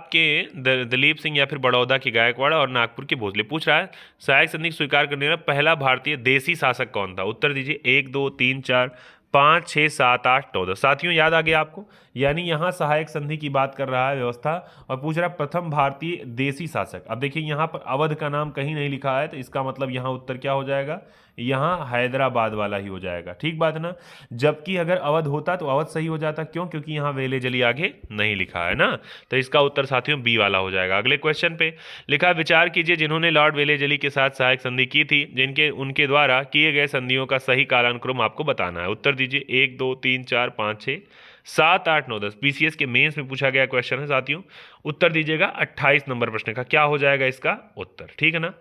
के दलीप सिंह या फिर बड़ौदा के गायकवाड़ और नागपुर के भोसले। पूछ रहा है सहायक संधि स्वीकार करने वाला पहला भारतीय देसी शासक कौन था? उत्तर दीजिए। 1 2 3 4 5 6 7 8 9 10। साथियों याद आ गया आपको, यानी यहाँ सहायक संधि की बात कर रहा है व्यवस्था और पूछ रहा है प्रथम भारतीय देसी शासक। अब देखिए यहाँ पर अवध का नाम कहीं नहीं लिखा है, तो इसका मतलब यहाँ उत्तर क्या हो जाएगा? यहाँ हैदराबाद वाला ही हो जाएगा, ठीक बात है ना। जबकि अगर अवध होता तो अवध सही हो जाता, क्यों? क्योंकि यहाँ वेले जली आगे नहीं लिखा है ना, तो इसका उत्तर साथियों बी वाला हो जाएगा। अगले क्वेश्चन पे लिखा, विचार कीजिए जिन्होंने लॉर्ड वेले जली के साथ सहायक संधि की थी, उनके द्वारा किए गए संधियों का सही कालानुक्रम आपको बताना है। उत्तर दीजिए। 1 2 3 4 5 6 7 8 9 10। पीसीएस के मेंस में पूछा गया क्वेश्चन है साथियों। उत्तर दीजिएगा 28 नंबर प्रश्न का क्या हो जाएगा इसका उत्तर, ठीक है ना।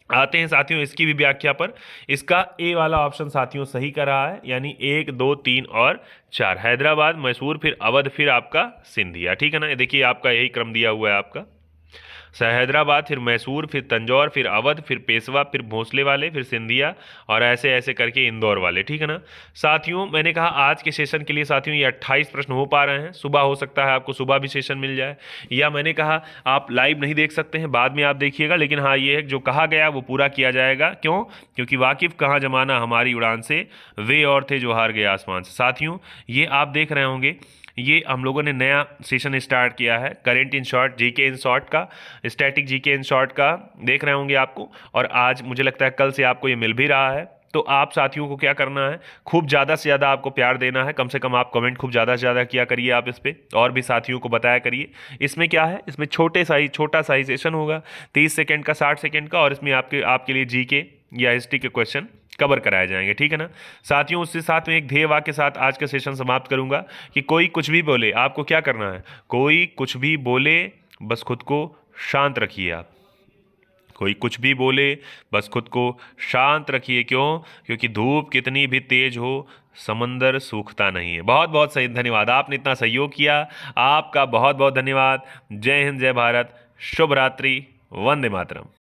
आते हैं साथियों इसकी भी व्याख्या पर। इसका ए वाला ऑप्शन साथियों सही कर रहा है, यानी 1 2 3 और 4, हैदराबाद, मैसूर, फिर अवध, फिर आपका सिंधिया, ठीक है ना। देखिए आपका यही क्रम दिया हुआ है आपका। हैदराबाद, फिर मैसूर, फिर तंजौर, फिर अवध, फिर पेशवा, फिर भोसले वाले, फिर सिंधिया और ऐसे ऐसे करके इंदौर वाले। ठीक है ना साथियों, मैंने कहा आज के सेशन के लिए साथियों ये 28 प्रश्न हो पा रहे हैं। सुबह हो सकता है आपको सुबह भी सेशन मिल जाए, या मैंने कहा आप लाइव नहीं देख सकते हैं, बाद में आप देखिएगा, लेकिन हाँ ये है जो कहा गया वो पूरा किया जाएगा। क्यों? क्योंकि वाकिफ कहाँ जमाना हमारी उड़ान से, वे और थे जो हार गए आसमान से। साथियों ये आप देख रहे होंगे, ये हम लोगों ने नया सेशन स्टार्ट किया है, current in short, GK in short का, स्टैटिक जीके इन शॉर्ट का देख रहे होंगे आपको, और आज मुझे लगता है कल से आपको ये मिल भी रहा है। तो आप साथियों को क्या करना है, खूब ज़्यादा से ज़्यादा आपको प्यार देना है, कम से कम आप कमेंट खूब ज़्यादा से ज़्यादा किया करिए, आप इस पर और भी साथियों को बताया करिए। इसमें क्या है, इसमें छोटा सा ही सेशन होगा, 30 सेकेंड का, 60 सेकेंड का, और इसमें आपके लिए जीके या हिस्ट्री के क्वेश्चन कवर कराए जाएंगे। ठीक है ना साथियों, उसके साथ में एक ध्येय वाक्य के साथ आज का सेशन समाप्त करूंगा कि कोई कुछ भी बोले, आपको क्या करना है, कोई कुछ भी बोले बस खुद को शांत रखिए। आप कोई कुछ भी बोले बस खुद को शांत रखिए। क्यों? क्योंकि धूप कितनी भी तेज हो समंदर सूखता नहीं है। बहुत बहुत सही, धन्यवाद, आपने इतना सहयोग किया, आपका बहुत बहुत धन्यवाद। जय हिंद, जय भारत, शुभ रात्रि, वंदे मातरम।